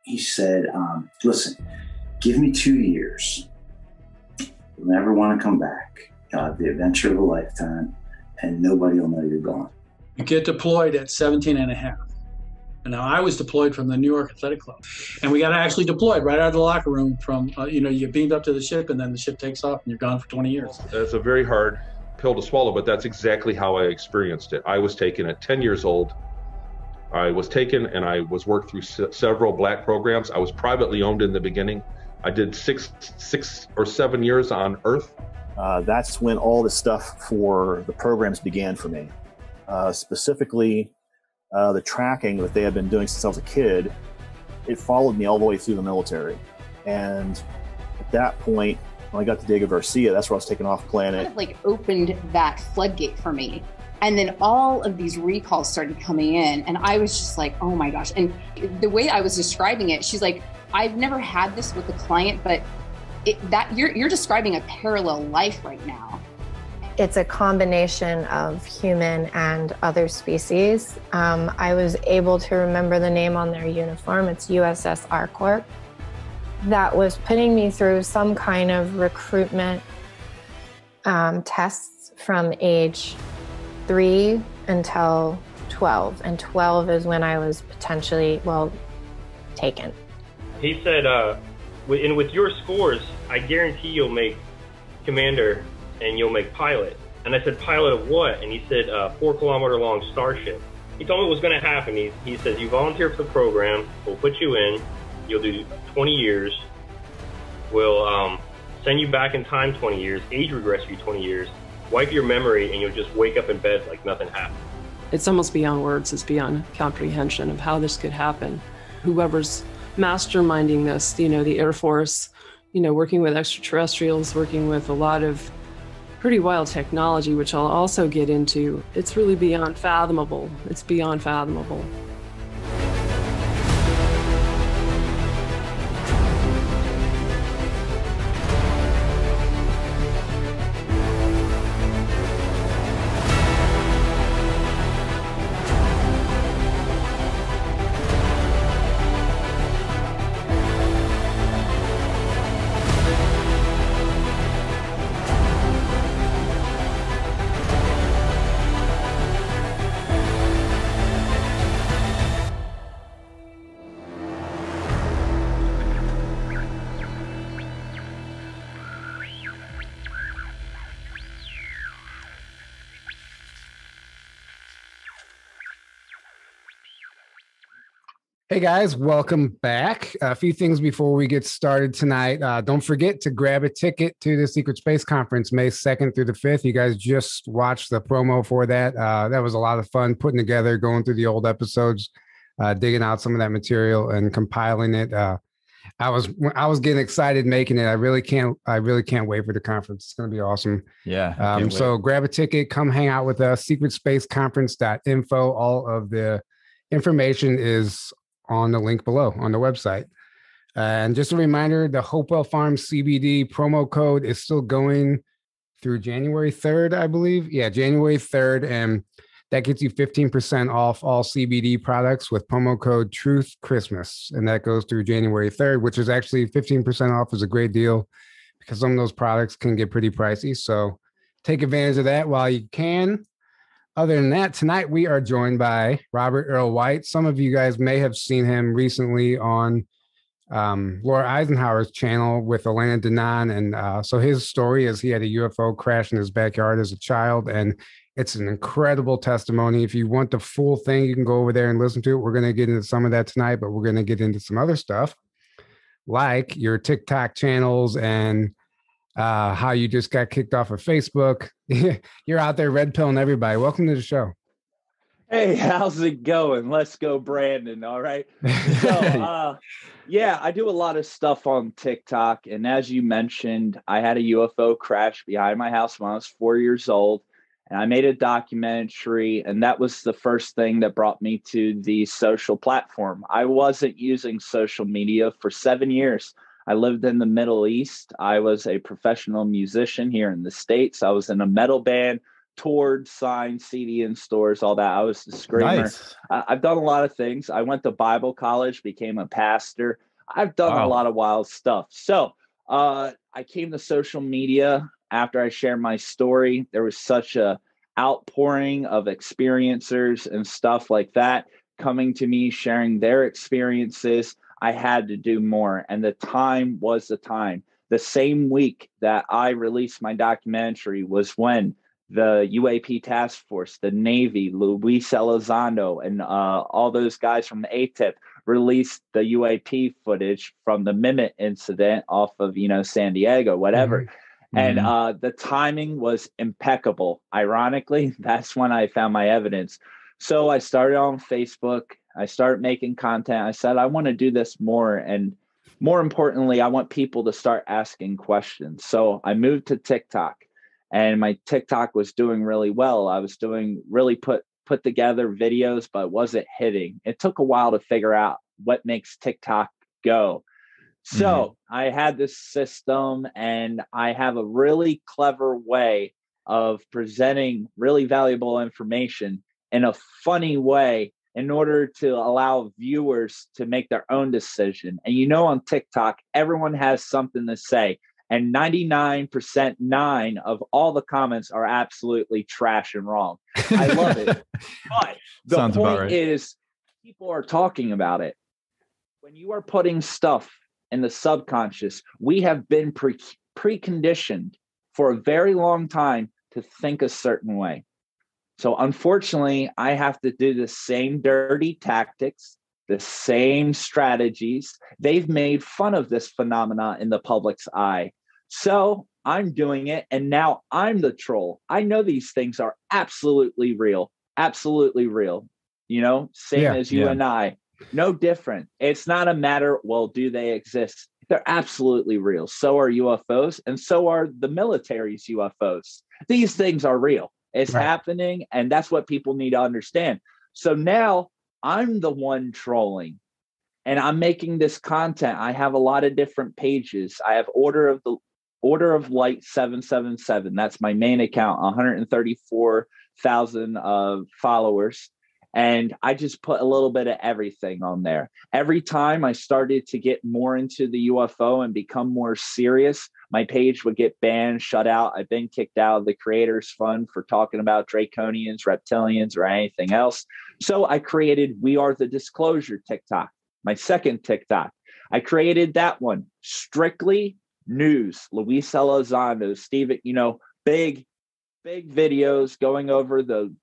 He said, listen, give me 2 years. You'll never want to come back. You'll have the adventure of a lifetime, and nobody will know you're gone. You get deployed at 17 and a half. And now I was deployed from the New York Athletic Club. And we got actually deployed right out of the locker room from, you get beamed up to the ship, and then the ship takes off and you're gone for 20 years. It's a very hard pill to swallow, but that's exactly how I experienced it. I was taken at 10 years old. I was taken and I was worked through several black programs. I was privately owned in the beginning. I did six or 7 years on Earth. That's when all the stuff for the programs began for me. Specifically, the tracking that they had been doing since I was a kid, it followed me all the way through the military. And at that point, when I got to Diego Garcia, that's where I was taken off planet. Kind of opened that floodgate for me. And then all of these recalls started coming in, and I was just like, oh my gosh. And the way I was describing it, she's like, I've never had this with a client, but you're describing a parallel life right now. It's a combination of human and other species. I was able to remember the name on their uniform. It's USS Arcorp. That was putting me through some kind of recruitment tests from age 3 until 12. And 12 is when I was potentially, taken. He said, with your scores, I guarantee you'll make commander and you'll make pilot. And I said, pilot of what? And he said, 4-kilometer-long Starship. He told me what was going to happen. He says, you volunteer for the program, we'll put you in, you'll do 20 years, we'll send you back in time 20 years, age regress you 20 years, wipe your memory, and you'll just wake up in bed like nothing happened. It's almost beyond words, it's beyond comprehension of how this could happen. Whoever's masterminding this, the Air Force, working with extraterrestrials, working with a lot of pretty wild technology, which I'll also get into. It's really beyond fathomable. It's beyond fathomable. Hey guys, welcome back. A few things before we get started tonight. Don't forget to grab a ticket to the Secret Space Conference, May 2nd through the 5th. You guys just watched the promo for that. That was a lot of fun putting together, going through the old episodes, digging out some of that material and compiling it. I was getting excited making it. I really can't wait for the conference. It's going to be awesome. Yeah. So grab a ticket, come hang out with us. secretspaceconference.info. All of the information is on the link below on the website. And just a reminder, the Hopewell Farms CBD promo code is still going through January 3rd, I believe. Yeah, January 3rd. And that gets you 15% off all CBD products with promo code Truth Christmas. And that goes through January 3rd, which is actually 15% off is a great deal because some of those products can get pretty pricey. So take advantage of that while you can. Other than that, tonight we are joined by Robert Earl White. Some of you guys may have seen him recently on Laura Eisenhower's channel with Elena Denon. And so his story is he had a UFO crash in his backyard as a child. And it's an incredible testimony. If you want the full thing, you can go over there and listen to it. We're going to get into some of that tonight, but we're going to get into some other stuff like your TikTok channels and how you just got kicked off of Facebook. You're out there red pilling everybody. Welcome to the show. Hey, how's it going? Let's go, Brandon. All right. So, yeah, I do a lot of stuff on TikTok. And as you mentioned, I had a UFO crash behind my house when I was 4 years old. And I made a documentary, and that was the first thing that brought me to the social platform. I wasn't using social media for 7 years. I lived in the Middle East. I was a professional musician here in the States. I was in a metal band toured, signed CD in stores, all that. I was the screamer. Nice. I've done a lot of things. I went to Bible college, became a pastor. I've done a lot of wild stuff. So I came to social media after I shared my story. There was such a outpouring of experiencers and stuff like that coming to me, sharing their experiences. I had to do more. And the time was the time. The same week that I released my documentary was when the UAP task force, the Navy, Luis Elizondo, and all those guys from the ATIP released the UAP footage from the Mimit incident off of, San Diego, whatever. Mm-hmm. And the timing was impeccable. Ironically, that's when I found my evidence. So I started on Facebook. I started making content. I said, I want to do this more. And more importantly, I want people to start asking questions. So I moved to TikTok, and my TikTok was doing really well. I was doing really put together videos, but wasn't hitting. It took a while to figure out what makes TikTok go. So I had this system, and I have a really clever way of presenting really valuable information in a funny way in order to allow viewers to make their own decision. And on TikTok, everyone has something to say. And 99% of all the comments are absolutely trash and wrong. I love it. But the point is, people are talking about it. When you are putting stuff in the subconscious, we have been preconditioned for a very long time to think a certain way. So unfortunately, I have to do the same dirty tactics, the same strategies. They've made fun of this phenomena in the public's eye. So I'm doing it, and now I'm the troll. I know these things are absolutely real, same as you and I. No different. It's not a matter, well, do they exist? They're absolutely real. So are UFOs, and so are the military's UFOs. These things are real. It's happening, and that's what people need to understand. So now I'm the one trolling, and I'm making this content. I have a lot of different pages. I have Order of Light 777. That's my main account, 134,000 followers. And I just put a little bit of everything on there. Every time I started to get more into the UFO and become more serious, my page would get banned, shut out. I've been kicked out of the Creators Fund for talking about draconians, reptilians, or anything else. So I created We Are the Disclosure TikTok, my second TikTok. I created that one, strictly news. Luis Elizondo, Steven, big videos going over the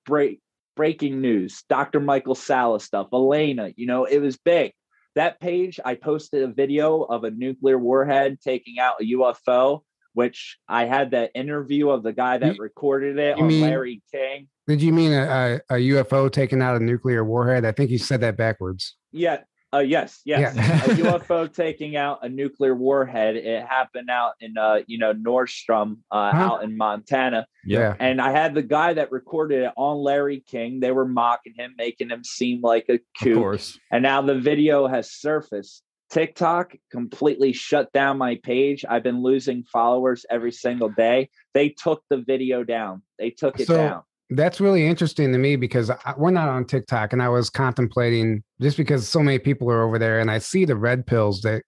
breaking news, Dr. Michael Salas stuff, Elena, it was big. That page, I posted a video of a nuclear warhead taking out a UFO, which I had the interview of the guy that recorded it on Larry King. Did you mean a UFO taking out a nuclear warhead? I think you said that backwards. Yeah. Yes. Yeah. A UFO taking out a nuclear warhead. It happened out in, Nordstrom, out in Montana. Yeah. And I had the guy that recorded it on Larry King. They were mocking him, making him seem like a kook. Of course. And now the video has surfaced. TikTok completely shut down my page. I've been losing followers every single day. They took the video down. They took it down. That's really interesting to me because we're not on TikTok, and I was contemplating, just because so many people are over there, and I see the red pills that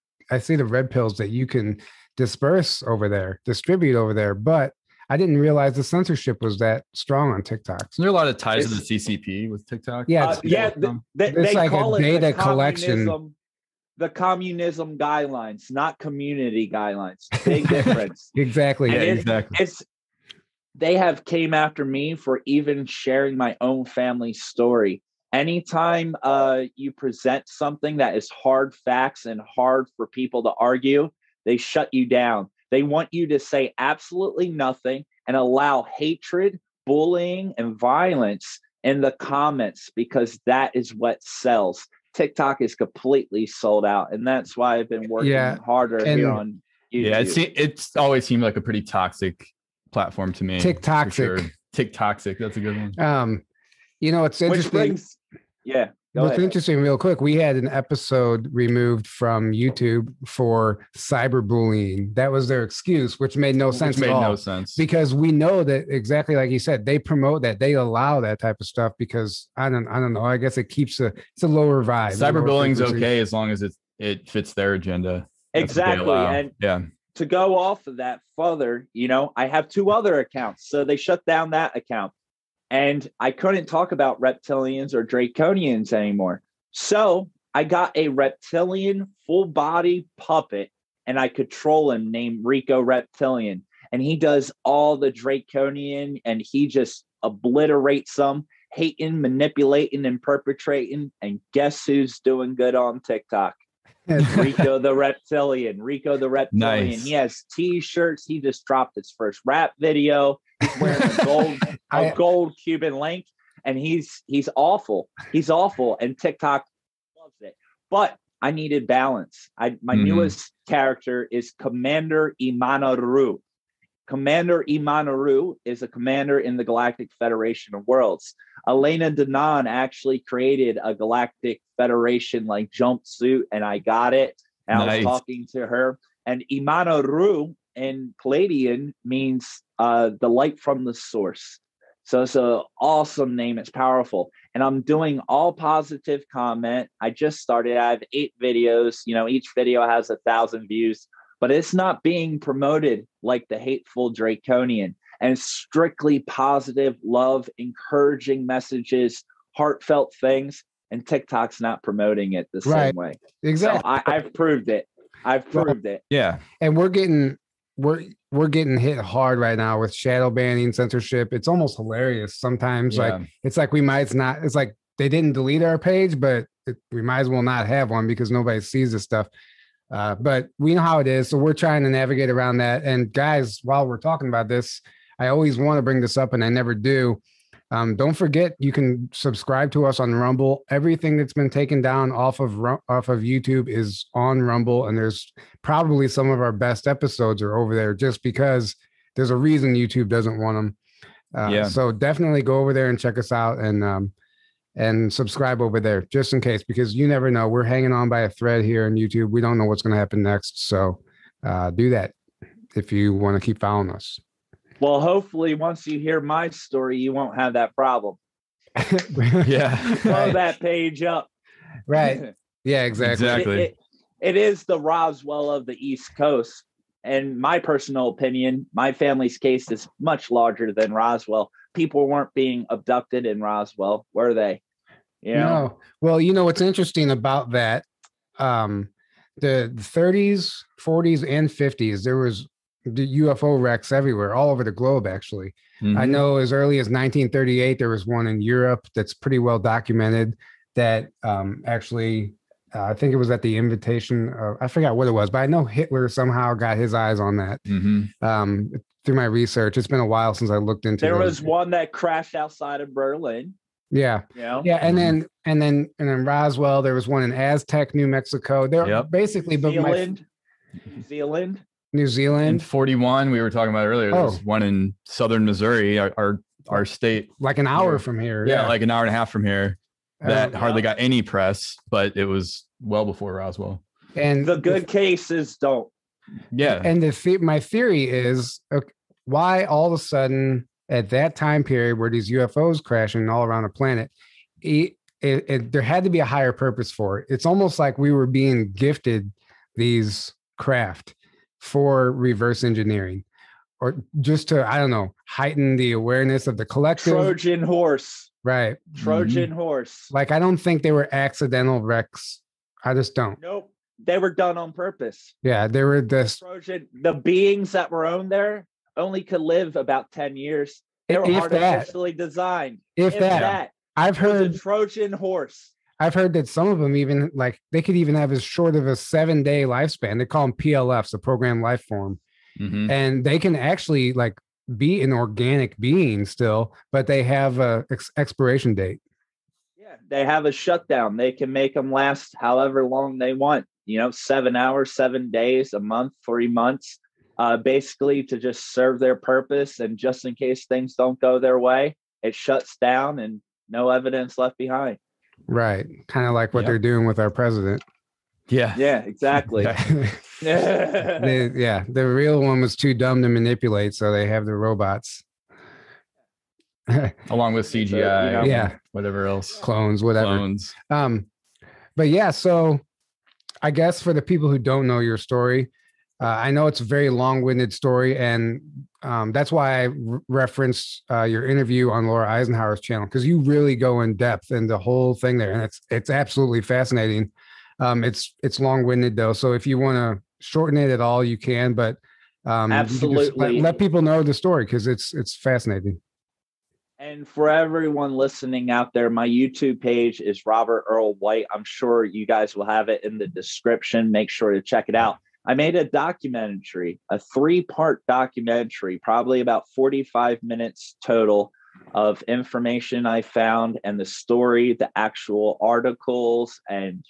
you can distribute over there, but I didn't realize the censorship was that strong on TikTok. So there are a lot of ties to the CCP with TikTok. Yeah, they like call a data collection. The communism guidelines, not community guidelines. Big difference. Exactly. Yeah, exactly. They have came after me for even sharing my own family story. Anytime you present something that is hard facts and hard for people to argue, they shut you down. They want you to say absolutely nothing and allow hatred, bullying, and violence in the comments, because that is what sells. TikTok is completely sold out, and that's why I've been working harder here on YouTube. Yeah, it's always seemed like a pretty toxic platform to me. TikToxic. Sure. TikToxic. That's a good one. It's interesting. Yeah. What's interesting, real quick, we had an episode removed from YouTube for cyberbullying. That was their excuse, which made no sense at all. No sense. Because we know that, exactly like you said, they promote that, they allow that type of stuff because I don't know. I guess it keeps it's a lower vibe. Cyberbullying's okay as long as it fits their agenda. That's exactly. And yeah. To go off of that further, I have 2 other accounts, so they shut down that account. And I couldn't talk about reptilians or draconians anymore. So I got a reptilian full body puppet and I control him named Rico Reptilian. And he does all the draconian and he just obliterates them, hating, manipulating, and perpetrating. And guess who's doing good on TikTok? Rico the Reptilian. Rico the Reptilian. Nice. He has t-shirts. He just dropped his first rap video. He's wearing a gold Cuban link, and he's awful. He's awful, and TikTok loves it. But I needed balance. My newest character is Commander Imanaru. Commander Imanaru is a commander in the Galactic Federation of Worlds. Elena Danan actually created a Galactic Federation like jumpsuit, and I got it. And I was talking to her. And Imanaru in Palladian means the light from the source. So it's an awesome name. It's powerful. And I'm doing all positive comment. I just started. I have 8 videos. Each video has 1,000 views. But it's not being promoted like the hateful draconian, and strictly positive, love, encouraging messages, heartfelt things. And TikTok's not promoting it the same way. Exactly. So I've proved it. I've proved it. Yeah. And we're getting hit hard right now with shadow banning, censorship. It's almost hilarious sometimes. Yeah. Like it's like we might not. It's like they didn't delete our page, but we might as well not have one because nobody sees this stuff. But we know how it is. So we're trying to navigate around that. And guys, while we're talking about this, I always want to bring this up and I never do. Don't forget, you can subscribe to us on Rumble. Everything that's been taken down off of YouTube is on Rumble. And there's probably some of our best episodes are over there just because there's a reason YouTube doesn't want them. So definitely go over there and check us out and subscribe over there just in case, because you never know. We're hanging on by a thread here on YouTube. We don't know what's going to happen next. So do that if you want to keep following us. Well, hopefully once you hear my story, you won't have that problem. Yeah. Blow that page up. Right. Yeah, exactly. It is the Roswell of the East Coast. And my personal opinion, my family's case is much larger than Roswell. People weren't being abducted in Roswell, were they? No. Well, what's interesting about that, the 30s, 40s, and 50s, there was the UFO wrecks everywhere, all over the globe, actually. Mm-hmm. I know as early as 1938, there was one in Europe that's pretty well documented that actually, I think it was at the invitation of, I forgot what it was, but I know Hitler somehow got his eyes on that. Mm-hmm. Through my research. It's been a while since I looked into it. There was one that crashed outside of Berlin. Yeah. Yeah. And then Roswell, there was one in Aztec, New Mexico. They're basically New Zealand. In 41, we were talking about earlier. There's one in southern Missouri, our state. Like an hour from here. Yeah, like an hour and a half from here. That hardly got any press, but it was well before Roswell. And the good cases don't. Yeah. And my theory is, why all of a sudden at that time period where these UFOs crashing all around the planet, there had to be a higher purpose for it. It's almost like we were being gifted these craft for reverse engineering, or just to, I don't know, heighten the awareness of the collective. Trojan horse. Right. Trojan horse. Like, I don't think they were accidental wrecks. I just don't. Nope. They were done on purpose. Yeah, they were the beings that were on there only could live about 10 years. They were artificially designed. If that. I've heard a Trojan horse. I've heard that some of them even, like, they could even have as short of a 7-day lifespan. They call them PLFs, a programmed life form. Mm-hmm. And they can actually like be an organic being still, but they have a expiration date. Yeah, they have a shutdown. They can make them last however long they want. 7 hours, 7 days, a month, 3 months, basically to just serve their purpose. And just in case things don't go their way, it shuts down and no evidence left behind. Right. Kind of like what they're doing with our president. Yeah. Yeah, exactly. The real one was too dumb to manipulate, so they have the robots. Along with CGI, yeah, whatever else, clones, whatever. Clones. But yeah, so I guess for the people who don't know your story, I know it's a very long-winded story, and that's why I referenced your interview on Laura Eisenhower's channel, because you really go in depth in the whole thing there, and it's absolutely fascinating. It's long-winded though, so if you want to shorten it at all, you can. But absolutely, you can let people know the story because it's fascinating. And for everyone listening out there, my YouTube page is Robert Earl White. I'm sure you guys will have it in the description. Make sure to check it out. I made a documentary, a 3-part documentary, probably about 45 minutes total, of information I found and the story, the actual articles and,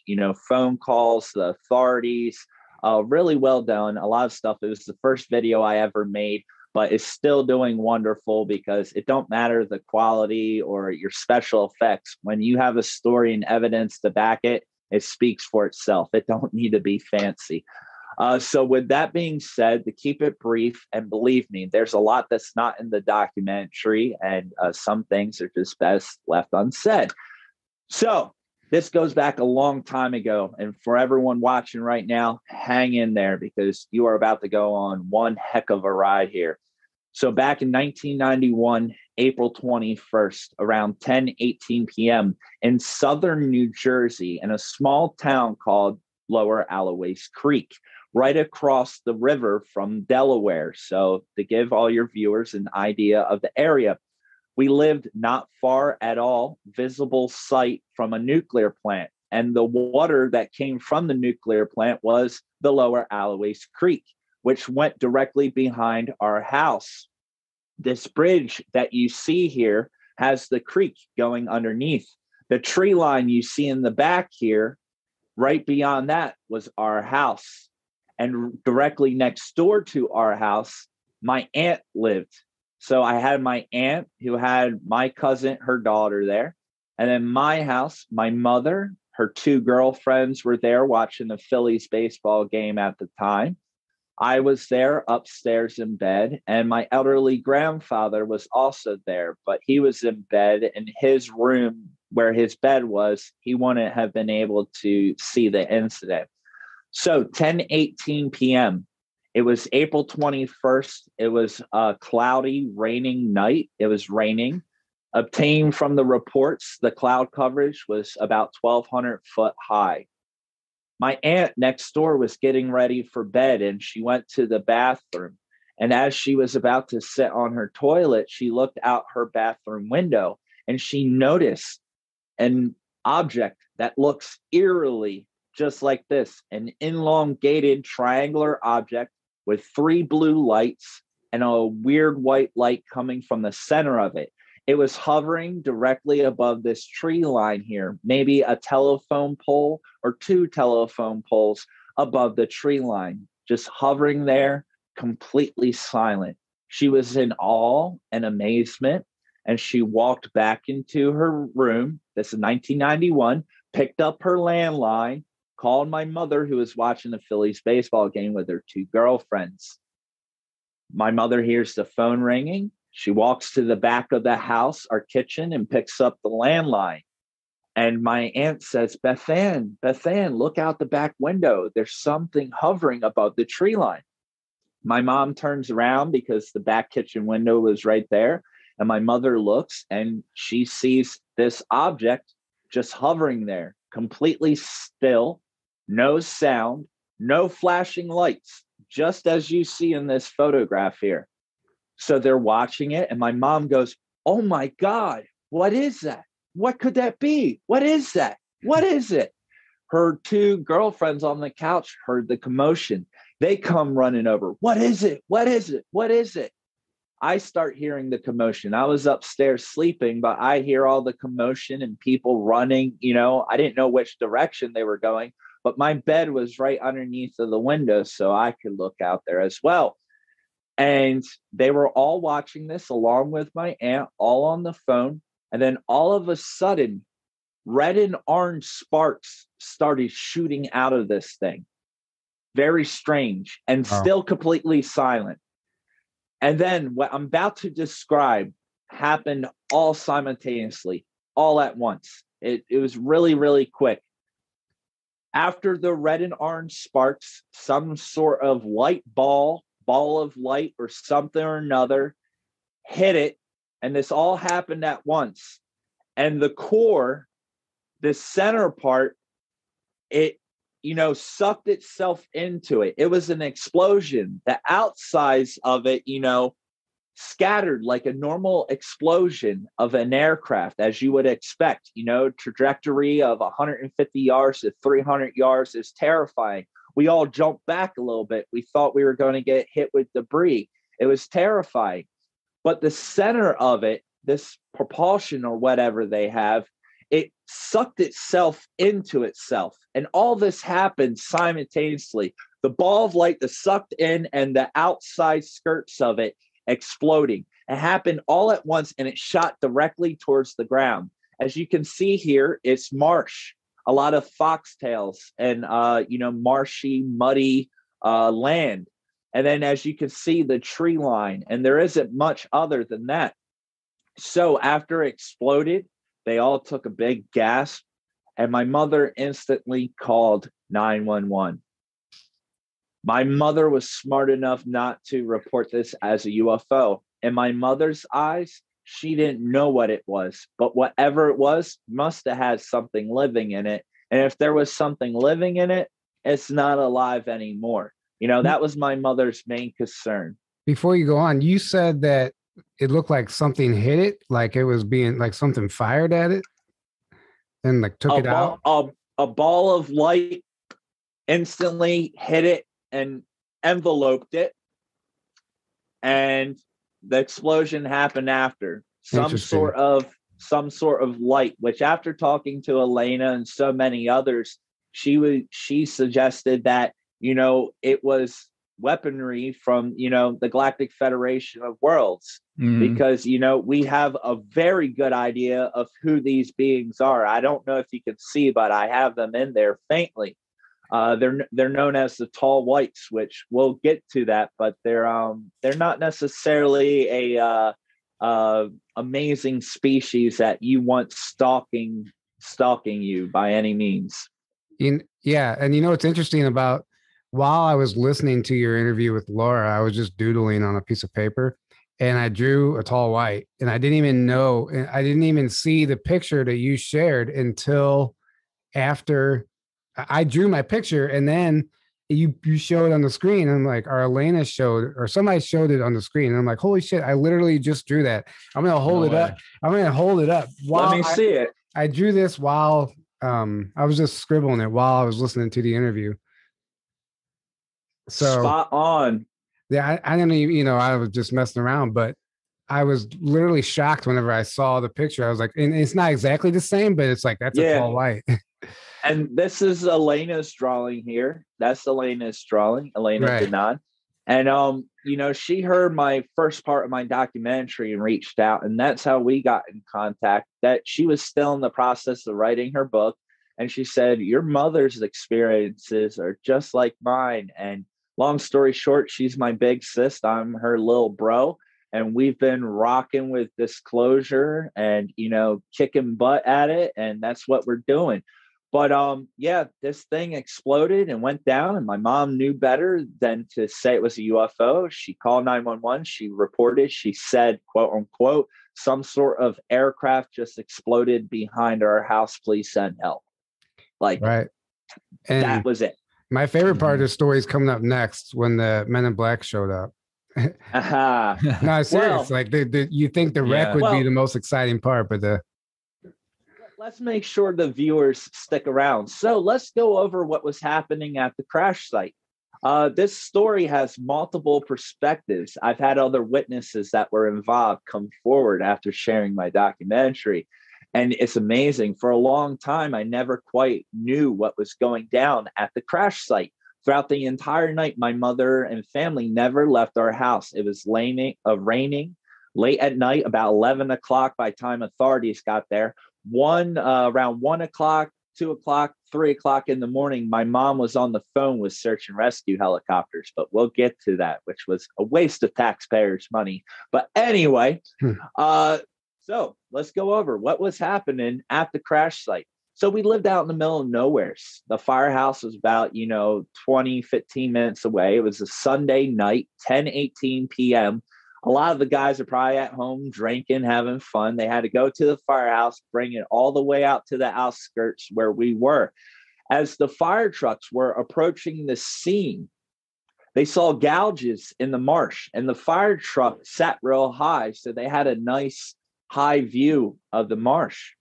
phone calls, the authorities. Really well done. A lot of stuff. It was the first video I ever made, but it's still doing wonderful because it don't matter the quality or your special effects. When you have a story and evidence to back it, it speaks for itself. It don't need to be fancy. So with that being said, to keep it brief, and believe me, there's a lot that's not in the documentary, and some things are just best left unsaid. So this goes back a long time ago. And for everyone watching right now, hang in there because you are about to go on one heck of a ride here. So back in 1991, April 21st, around 10:18 p.m. in southern New Jersey, in a small town called Lower Aloes Creek, right across the river from Delaware. So to give all your viewers an idea of the area, we lived not far at all, visible sight from a nuclear plant. And the water that came from the nuclear plant was the Lower Aloes Creek, which went directly behind our house. This bridge that you see here has the creek going underneath. The tree line you see in the back here, right beyond that, was our house. And directly next door to our house, my aunt lived. So I had my aunt who had my cousin, her daughter there. And then my house, my mother, her 2 girlfriends were there watching the Phillies baseball game at the time. I was there upstairs in bed, and my elderly grandfather was also there, but he was in bed in his room where his bed was. He wouldn't have been able to see the incident. So 10:18 p.m. It was April 21st. It was a cloudy, raining night. It was raining. Obtained from the reports, the cloud coverage was about 1,200 foot high. My aunt next door was getting ready for bed, and she went to the bathroom. And as she was about to sit on her toilet, she looked out her bathroom window, and she noticed an object that looks eerily just like this, an elongated triangular object with 3 blue lights and a weird white light coming from the center of it. It was hovering directly above this tree line here, maybe a telephone pole or 2 telephone poles above the tree line, just hovering there, completely silent. She was in awe and amazement, and she walked back into her room. This is 1991, picked up her landline, called my mother, who was watching the Phillies baseball game with her 2 girlfriends. My mother hears the phone ringing. She walks to the back of the house, our kitchen, and picks up the landline. And my aunt says, Beth Ann, look out the back window. There's something hovering above the tree line. My mom turns around because the back kitchen window was right there. And my mother looks and she sees this object just hovering there, completely still, no sound, no flashing lights, just as you see in this photograph here. So they're watching it, and my mom goes, "Oh my God, what is that? What could that be? What is that? What is it?" Her 2 girlfriends on the couch heard the commotion. They come running over. "What is it? What is it? What is it?" I start hearing the commotion. I was upstairs sleeping, but I hear all the commotion and people running. I didn't know which direction they were going, but my bed was right underneath of the window, so I could look out there as well. And they were all watching this along with my aunt, all on the phone. And then all of a sudden, red and orange sparks started shooting out of this thing. Very strange and still completely silent. And then what I'm about to describe happened all simultaneously, all at once. It was really, really quick. After the red and orange sparks, some sort of light ball of light or something or another hit it. And this all happened at once. And the core, the center part, it, sucked itself into it. It was an explosion. The outsides of it, scattered like a normal explosion of an aircraft, as you would expect. Trajectory of 150 yards to 300 yards is terrifying. We all jumped back a little bit. We thought we were going to get hit with debris. It was terrifying. But the center of it, this propulsion or whatever they have, it sucked itself into itself. And all this happened simultaneously. The ball of light, the sucked in, and the outside skirts of it exploding. It happened all at once, and it shot directly towards the ground. As you can see here, it's marsh, a lot of foxtails and, marshy, muddy land. And then as you can see, the tree line, and there isn't much other than that. So after it exploded, they all took a big gasp, and my mother instantly called 911. My mother was smart enough not to report this as a UFO. In my mother's eyes, she didn't know what it was, but whatever it was must have had something living in it. And if there was something living in it, it's not alive anymore. That was my mother's main concern. Before you go on, you said that it looked like something hit it, like it was being like something fired at it and like took it out. A ball of light instantly hit it and enveloped it, and the explosion happened after. Some sort of light, which after talking to Elena and so many others, she suggested that it was weaponry from the Galactic Federation of Worlds, because we have a very good idea of who these beings are. I don't know if you can see, but I have them in there faintly. They're known as the tall whites, which we'll get to that, but they're not necessarily a amazing species that you want stalking you by any means. Yeah, and what's interesting about, while I was listening to your interview with Laura, I was just doodling on a piece of paper, and I drew a tall white, and I didn't even see the picture that you shared until after I drew my picture, and then you showed it on the screen. And I'm like, or Elena showed, or somebody showed it on the screen, and I'm like, holy shit, I literally just drew that. I'm gonna hold it up. I'm gonna hold it up. Let me see it. I drew this while I was just scribbling it while I was listening to the interview. So spot on. Yeah, I didn't even, I was just messing around, but I was literally shocked whenever I saw the picture. I was like, and it's not exactly the same, but it's like, that's a tall white. And this is Elena's drawing here. That's Elena's drawing, Elena Denon. And she heard my first part of my documentary and reached out, and that's how we got in contact. That she was still in the process of writing her book, and she said, your mother's experiences are just like mine. And long story short, she's my big sis. I'm her little bro. And we've been rocking with disclosure and, kicking butt at it. And that's what we're doing. But this thing exploded and went down. And my mom knew better than to say it was a UFO. She called 911. She reported. She said, quote unquote, some sort of aircraft just exploded behind our house. Please send help. Right. And that was it. My favorite part of the story is coming up next when the Men in Black showed up. No, serious. You think the wreck would be the most exciting part, but let's make sure the viewers stick around. So let's go over what was happening at the crash site. This story has multiple perspectives. I've had other witnesses that were involved come forward after sharing my documentary. And it's amazing. For a long time, I never quite knew what was going down at the crash site. Throughout the entire night, my mother and family never left our house. It was raining. Late at night, about 11 o'clock by the time authorities got there, around 1 o'clock, 2 o'clock, 3 o'clock in the morning, my mom was on the phone with search and rescue helicopters, but we'll get to that, which was a waste of taxpayers' money. But anyway, so let's go over what was happening at the crash site. So we lived out in the middle of nowhere. The firehouse was about, 20, 15 minutes away. It was a Sunday night, 10:18 p.m. A lot of the guys are probably at home drinking, having fun. They had to go to the firehouse, bring it all the way out to the outskirts where we were. As the fire trucks were approaching the scene, they saw gouges in the marsh, and the fire truck sat real high, so they had a nice high view of the marsh.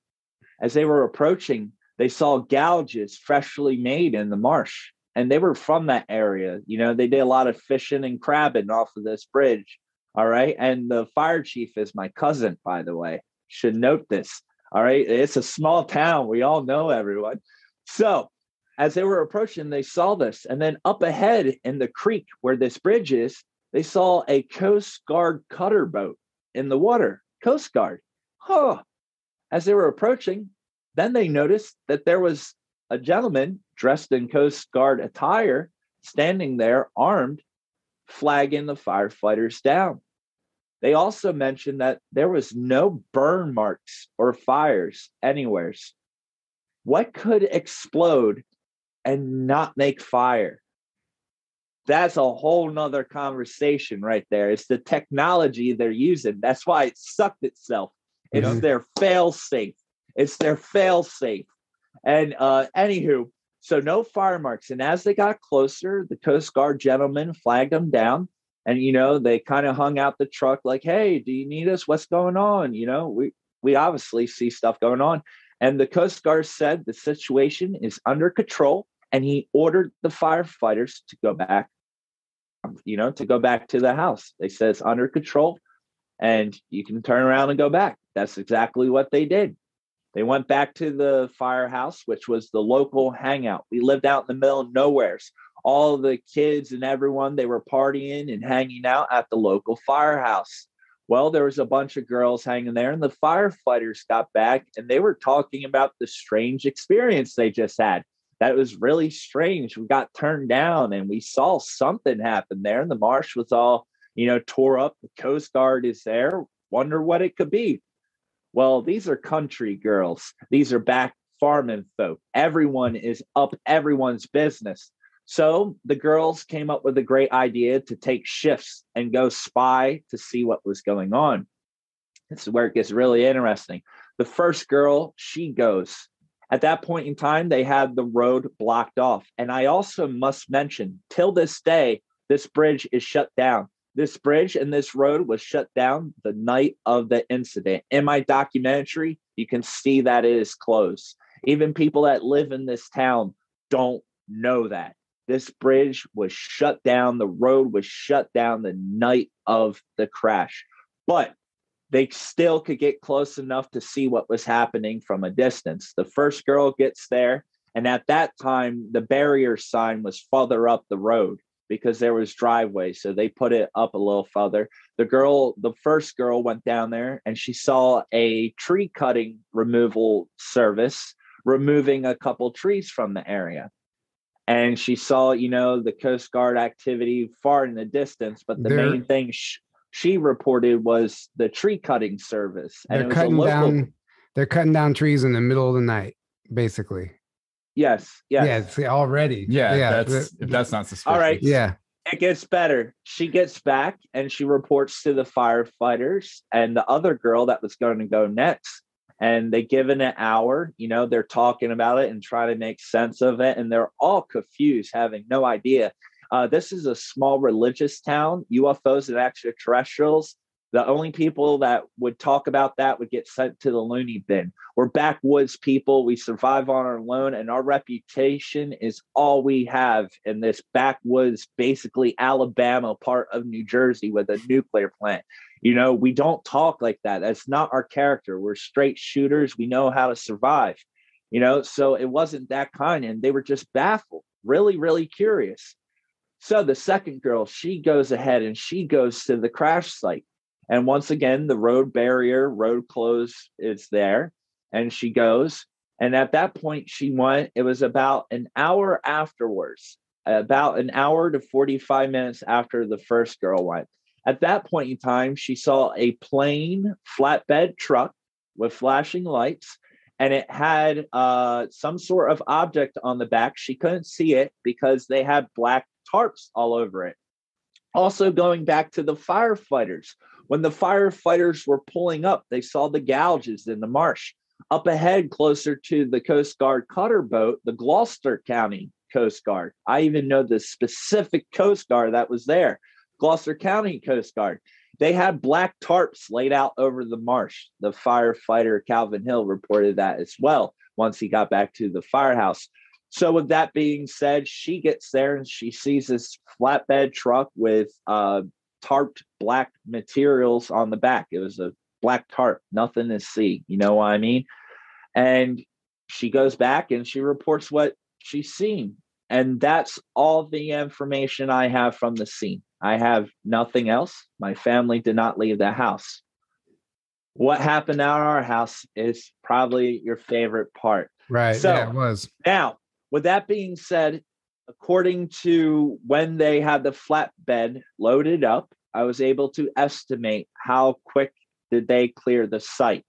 As they were approaching, they saw gouges freshly made in the marsh, and they were from that area. They did a lot of fishing and crabbing off of this bridge. All right. And the fire chief is my cousin, by the way. Should note this. All right. It's a small town. We all know everyone. So as they were approaching, they saw this. And then up ahead in the creek where this bridge is, they saw a Coast Guard cutter boat in the water. Coast Guard. As they were approaching, then they noticed that there was a gentleman dressed in Coast Guard attire standing there armed, flagging the firefighters down. They also mentioned that there was no burn marks or fires anywhere. What could explode and not make fire? That's a whole nother conversation right there. It's the technology they're using. That's why it sucked itself. It's their fail safe. It's their fail safe. And anywho, so no fire marks. And as they got closer, the Coast Guard gentleman flagged them down. And, they kind of hung out the truck like, hey, do you need us? What's going on? We obviously see stuff going on. And the Coast Guard said the situation is under control. And he ordered the firefighters to go back, to the house. They said it's under control and you can turn around and go back. That's exactly what they did. They went back to the firehouse, which was the local hangout. We lived out in the middle of nowhere. All the kids and everyone, they were partying and hanging out at the local firehouse. Well, there was a bunch of girls hanging there, and the firefighters got back, and they were talking about the strange experience they just had. That was really strange. We got turned down, and we saw something happen there, and the marsh was all, tore up. The Coast Guard is there. Wonder what it could be. Well, these are country girls. These are back farming folk. Everyone is up everyone's business. So the girls came up with a great idea to take shifts and go spy to see what was going on. This is where it gets really interesting. The first girl, she goes. At that point in time, they had the road blocked off. And I also must mention, till this day, this bridge is shut down. This bridge and this road was shut down the night of the incident. In my documentary, you can see that it is closed. Even people that live in this town don't know that. This bridge was shut down. The road was shut down the night of the crash. But they still could get close enough to see what was happening from a distance. The first girl gets there, and at that time, the barrier sign was further up the road because there was driveways, so they put it up a little further. The first girl went down there, and she saw a tree cutting removal service removing a couple trees from the area. And she saw, the Coast Guard activity far in the distance, but the main thing she reported was the tree cutting service. And they're cutting down trees in the middle of the night, basically. Yes. Yeah, already. Yeah. That's not suspicious. All right. Yeah. It gets better. She gets back and she reports to the firefighters and the other girl that was going to go next. And they give it an hour, they're talking about it and trying to make sense of it. And they're all confused, having no idea. This is a small religious town, UFOs and extraterrestrials. The only people that would talk about that would get sent to the loony bin. We're backwoods people. We survive on our own, and our reputation is all we have in this backwoods, basically Alabama part of New Jersey with a nuclear plant. We don't talk like that. That's not our character. We're straight shooters. We know how to survive, so it wasn't that kind. And they were just baffled, really, really curious. So the second girl, she goes ahead and she goes to the crash site. And once again, the road closed is there. And she goes. And at that point, she went. It was about an hour afterwards, about an hour to 45 minutes after the first girl went. At that point in time, she saw a plain flatbed truck with flashing lights, and it had some sort of object on the back. She couldn't see it because they had black tarps all over it. Also, going back to the firefighters, when the firefighters were pulling up, they saw the gouges in the marsh. Up ahead, closer to the Coast Guard cutter boat, the Gloucester County Coast Guard. I even know the specific Coast Guard that was there. Gloucester County Coast Guard. They had black tarps laid out over the marsh. The firefighter Calvin Hill reported that as well once he got back to the firehouse. So with that being said, she gets there and she sees this flatbed truck with tarped black materials on the back. It was a black tarp, nothing to see. You know what I mean? And she goes back and she reports what she's seen. And that's all the information I have from the scene. I have nothing else. My family did not leave the house. What happened at our house is probably your favorite part. Right. So, yeah, it was. Now, with that being said, according to when they had the flatbed loaded up, I was able to estimate how quick did they clear the site.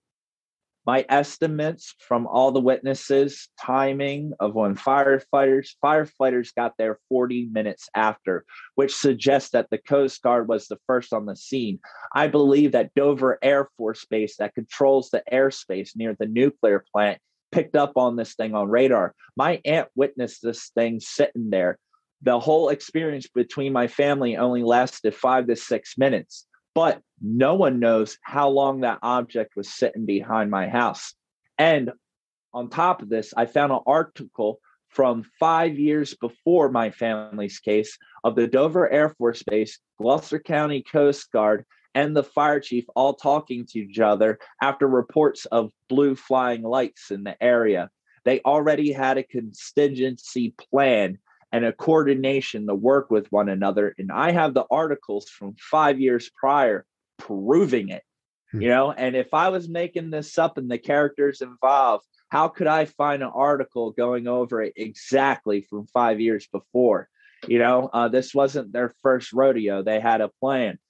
My estimates from all the witnesses, timing of when firefighters got there 40 minutes after, which suggests that the Coast Guard was the first on the scene. I believe that Dover Air Force Base that controls the airspace near the nuclear plant picked up on this thing on radar. My aunt witnessed this thing sitting there. The whole experience between my family only lasted 5 to 6 minutes. But no one knows how long that object was sitting behind my house. And on top of this, I found an article from 5 years before my family's case of the Dover Air Force Base, Gloucester County Coast Guard, and the fire chief all talking to each other after reports of blue flying lights in the area. They already had a contingency plan and a coordination to work with one another. And I have the articles from 5 years prior proving it, you know, and if I was making this up and the characters involved, how could I find an article going over it exactly from 5 years before? You know, this wasn't their first rodeo. They had a plan.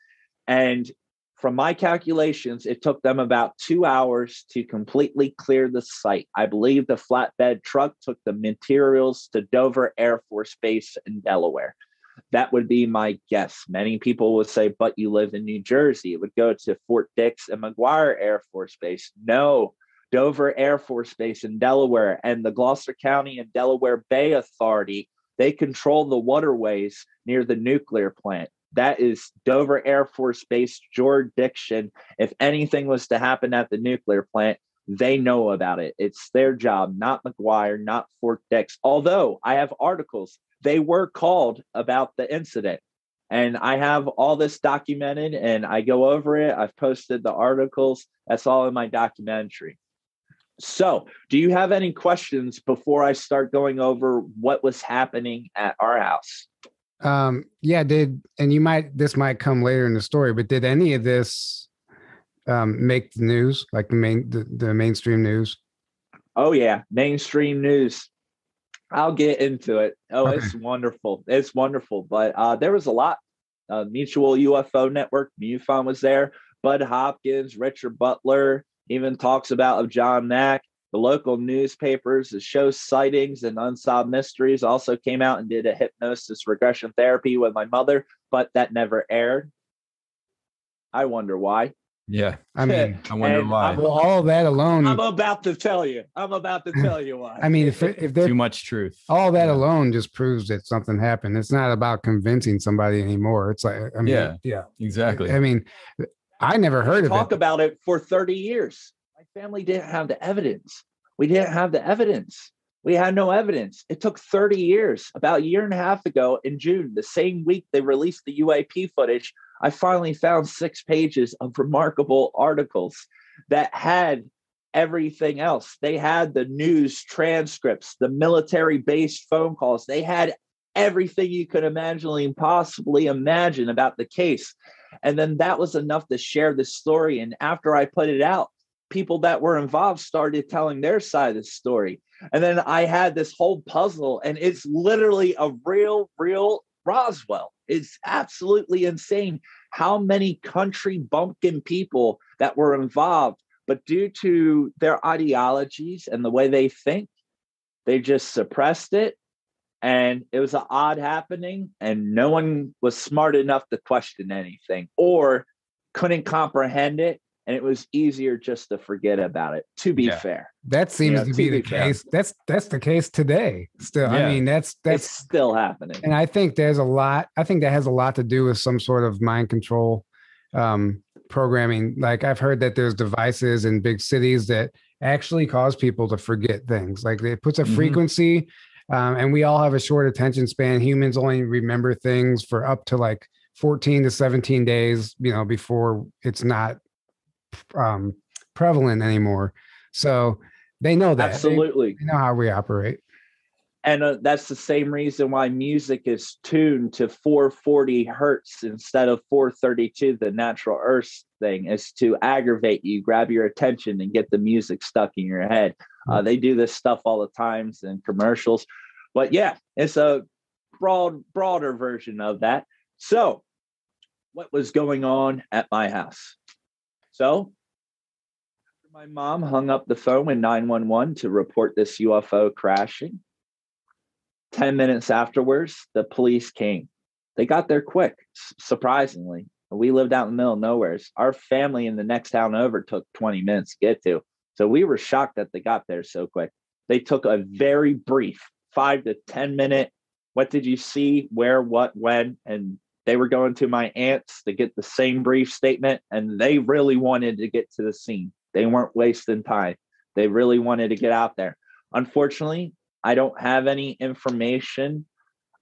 And from my calculations, it took them about 2 hours to completely clear the site. I believe the flatbed truck took the materials to Dover Air Force Base in Delaware. That would be my guess. Many people would say, but you live in New Jersey. It would go to Fort Dix and McGuire Air Force Base. No, Dover Air Force Base in Delaware and the Gloucester County and Delaware Bay Authority, they control the waterways near the nuclear plant. That is Dover Air Force Base jurisdiction. If anything was to happen at the nuclear plant, they know about it. It's their job, not McGuire, not Fort Dix. Although I have articles, they were called about the incident. And I have all this documented and I go over it. I've posted the articles. That's all in my documentary. So do you have any questions before I start going over what was happening at our house? This might come later in the story, but did any of this make the news, like the mainstream news? Oh yeah, mainstream news. I'll get into it. Oh, okay. It's wonderful. It's wonderful. But there was a lot. Mutual UFO Network, MUFON was there. Bud Hopkins, Richard Butler, even talks about John Mack. The local newspapers that show sightings and unsolved mysteries also came out and did a hypnosis regression therapy with my mother, but that never aired. I wonder why. Yeah, I mean, I wonder why. Well, all of that alone. I'm about to tell you. Why. I mean, if there's too much truth, all that alone just proves that something happened. It's not about convincing somebody anymore. It's like, I mean, yeah, exactly. I mean, I never heard of it. Talk about it for 30 years. My family didn't have the evidence. We didn't have the evidence. We had no evidence. It took 30 years. About a year and a half ago in June, the same week they released the UAP footage, I finally found 6 pages of remarkable articles that had everything else. They had the news transcripts, the military-based phone calls. They had everything you could possibly imagine about the case. And then that was enough to share the story. And after I put it out, people that were involved started telling their side of the story. And then I had this whole puzzle, and it's literally a real Roswell. It's absolutely insane how many country bumpkin people that were involved, but due to their ideologies and the way they think, they just suppressed it. And it was an odd happening, and no one was smart enough to question anything or couldn't comprehend it. And it was easier just to forget about it, to be fair. That seems to be the case. That's the case today still. Yeah. I mean, that's it's still happening. And I think that has a lot to do with some sort of mind control programming. Like I've heard that there's devices in big cities that actually cause people to forget things. Like it puts a frequency, and we all have a short attention span. Humans only remember things for up to like 14 to 17 days, before it's not prevalent anymore. So they know that. Absolutely. They know how we operate. And that's the same reason why music is tuned to 440 hertz instead of 432, the natural earth thing, is to aggravate you, grab your attention, and get the music stuck in your head. They do this stuff all the times in commercials. But yeah, it's a broader version of that. So what was going on at my house? So after my mom hung up the phone with 911 to report this UFO crashing, 10 minutes afterwards, the police came. They got there quick, surprisingly. We lived out in the middle of nowhere. Our family in the next town over took 20 minutes to get to. So we were shocked that they got there so quick. They took a very brief 5 to 10 minute, what did you see, where, what, when, and they were going to my aunt's to get the same brief statement, and they really wanted to get to the scene. They weren't wasting time. They really wanted to get out there. Unfortunately, I don't have any information.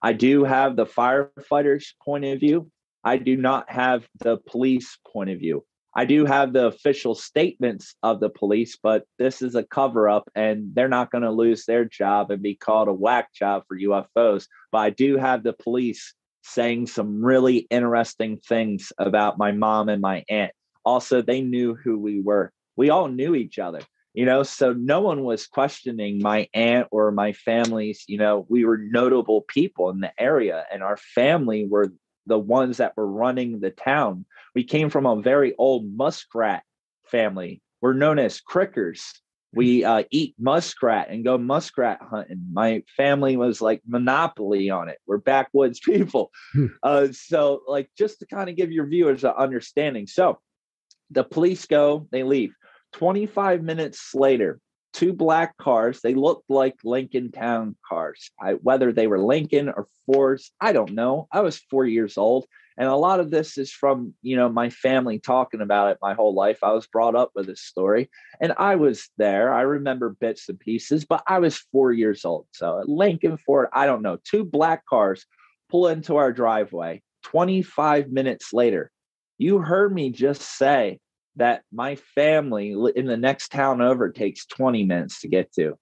I do have the firefighters' point of view. I do not have the police point of view. I do have the official statements of the police, but this is a cover-up, and they're not going to lose their job and be called a whack job for UFOs. But I do have the police saying some really interesting things about my mom and my aunt. Also, they knew who we were. We all knew each other, so no one was questioning my aunt or my family's, we were notable people in the area, and our family were the ones that were running the town. We came from a very old muskrat family. We're known as crickers. We eat muskrat and go muskrat hunting. My family was like monopoly on it. We're backwoods people. So like, just to kind of give your viewers an understanding. So the police go, they leave. 25 minutes later, 2 black cars, they looked like Lincoln Town cars. Whether they were Lincoln or Fords, I don't know. I was 4 years old. And a lot of this is from, my family talking about it my whole life. I was brought up with this story, and I was there. I remember bits and pieces, but I was 4 years old. So Lincoln, Ford, I don't know. 2 black cars pull into our driveway. 25 minutes later, you heard me just say that my family in the next town over takes 20 minutes to get to.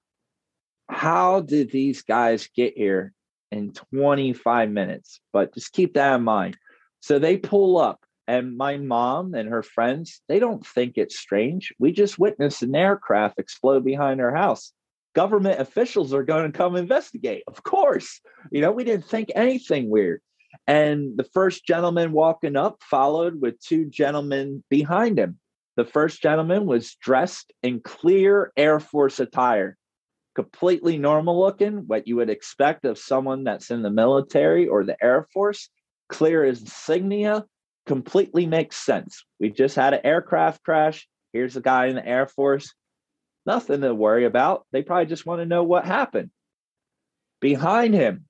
How did these guys get here in 25 minutes? But just keep that in mind. So they pull up, and my mom and her friends, they don't think it's strange. We just witnessed an aircraft explode behind our house. Government officials are going to come investigate. Of course, we didn't think anything weird. And the first gentleman walking up followed with 2 gentlemen behind him. The first gentleman was dressed in clear Air Force attire, completely normal looking, what you would expect of someone that's in the military or the Air Force. Clear insignia, completely makes sense. We just had an aircraft crash. Here's a guy in the Air Force. Nothing to worry about. They probably just want to know what happened. Behind him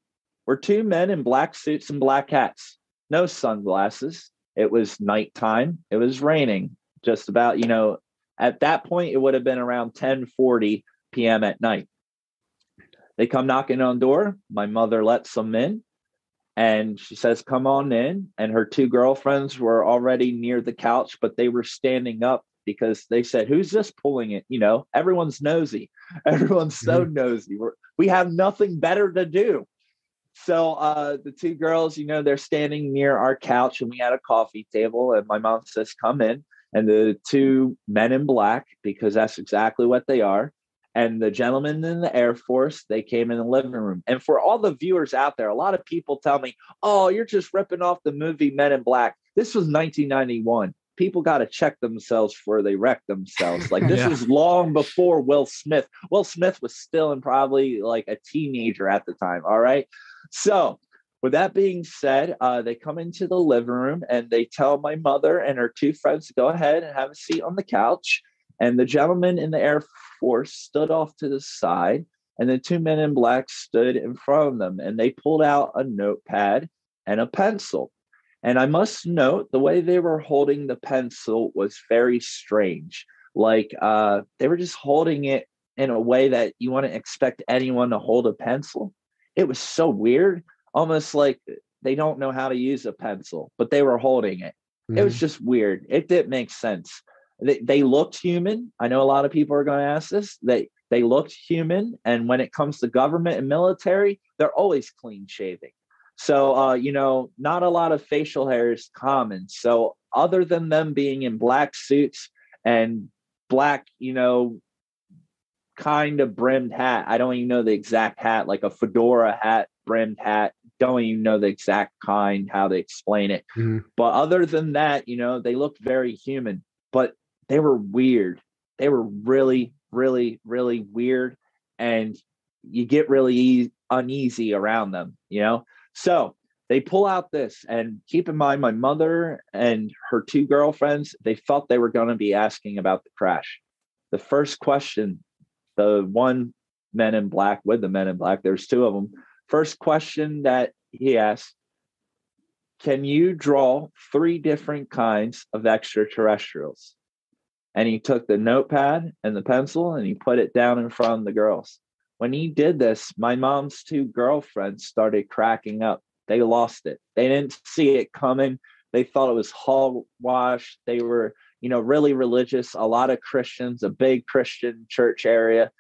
were 2 men in black suits and black hats. No sunglasses. It was nighttime. It was raining. Just about, at that point, it would have been around 10:40 p.m. at night. They come knocking on the door. My mother lets them in. And she says, come on in. And her 2 girlfriends were already near the couch, but they were standing up because they said, who's this pulling it? Everyone's nosy. Everyone's so nosy. We have nothing better to do. So the two girls, they're standing near our couch, and we had a coffee table, and my mom says, come in. And the two men in black, because that's exactly what they are, and the gentleman in the Air Force, they came in the living room. And for all the viewers out there, a lot of people tell me, oh, you're just ripping off the movie Men in Black. This was 1991. People got to check themselves before they wreck themselves. Like, this is long before Will Smith. Will Smith was still in probably like a teenager at the time. All right. So with that being said, they come into the living room and they tell my mother and her two friends to go ahead and have a seat on the couch. And the gentleman in the Air Force stood off to the side, and the two men in black stood in front of them, and they pulled out a notepad and a pencil. And I must note, the way they were holding the pencil was very strange. Like, they were just holding it in a way that you wouldn't expect anyone to hold a pencil. It was so weird, almost like they don't know how to use a pencil, but they were holding it. Mm-hmm. It was just weird. It didn't make sense. They looked human. I know a lot of people are going to ask this. They looked human. And when it comes to government and military, they're always clean shaving. So, not a lot of facial hair is common. So other than them being in black suits and black, kind of brimmed hat, I don't even know the exact hat, like a fedora hat, brimmed hat. Don't even know the exact kind, how to explain it. Mm-hmm. But other than that, they looked very human. But they were weird. They were really, really, really weird. And you get really uneasy around them, So they pull out this, and keep in mind, my mother and her two girlfriends, they felt they were going to be asking about the crash. The first question, the one men in black with the men in black, there's two of them. First question that he asked, can you draw 3 different kinds of extraterrestrials? And he took the notepad and the pencil and he put it down in front of the girls. When he did this, my mom's two girlfriends started cracking up. They lost it. They didn't see it coming. They thought it was hogwash. They were, really religious, a lot of Christians, a big Christian church area.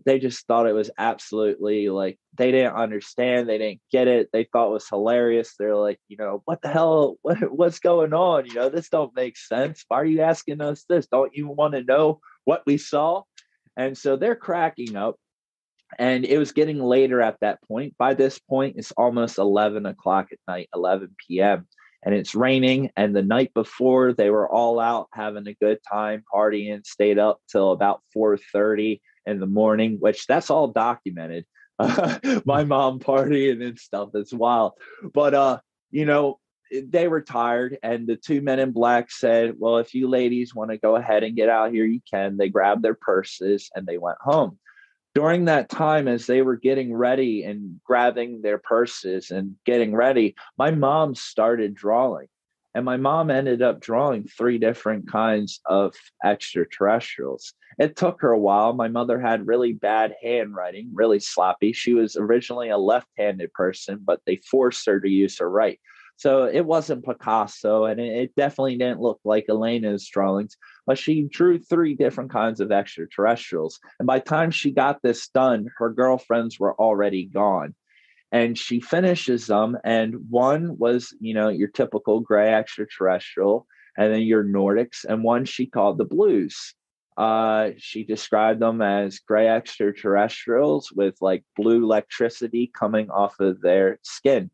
They just thought it was absolutely like, they didn't understand. They didn't get it. They thought it was hilarious. They're like, what the hell, what's going on? This don't make sense. Why are you asking us this? Don't you want to know what we saw? And so they're cracking up, and it was getting later at that point. By this point, it's almost 11 o'clock at night, 11 p.m. And it's raining. And the night before, they were all out having a good time, partying, stayed up till about 4:30 in the morning, which that's all documented. My mom partying and stuff. It's wild. But, they were tired, and the two men in black said, well, if you ladies want to go ahead and get out here, you can. They grabbed their purses and they went home. During that time, as they were getting ready and grabbing their purses and getting ready, my mom started drawing. And my mom ended up drawing 3 different kinds of extraterrestrials. It took her a while. My mother had really bad handwriting, really sloppy. She was originally a left-handed person, but they forced her to use her right. So it wasn't Picasso, and it definitely didn't look like Elena's drawings, but she drew 3 different kinds of extraterrestrials. And by the time she got this done, her girlfriends were already gone. And she finishes them, and one was, your typical gray extraterrestrial, and then your Nordics, and one she called the blues. She described them as gray extraterrestrials with like blue electricity coming off of their skin.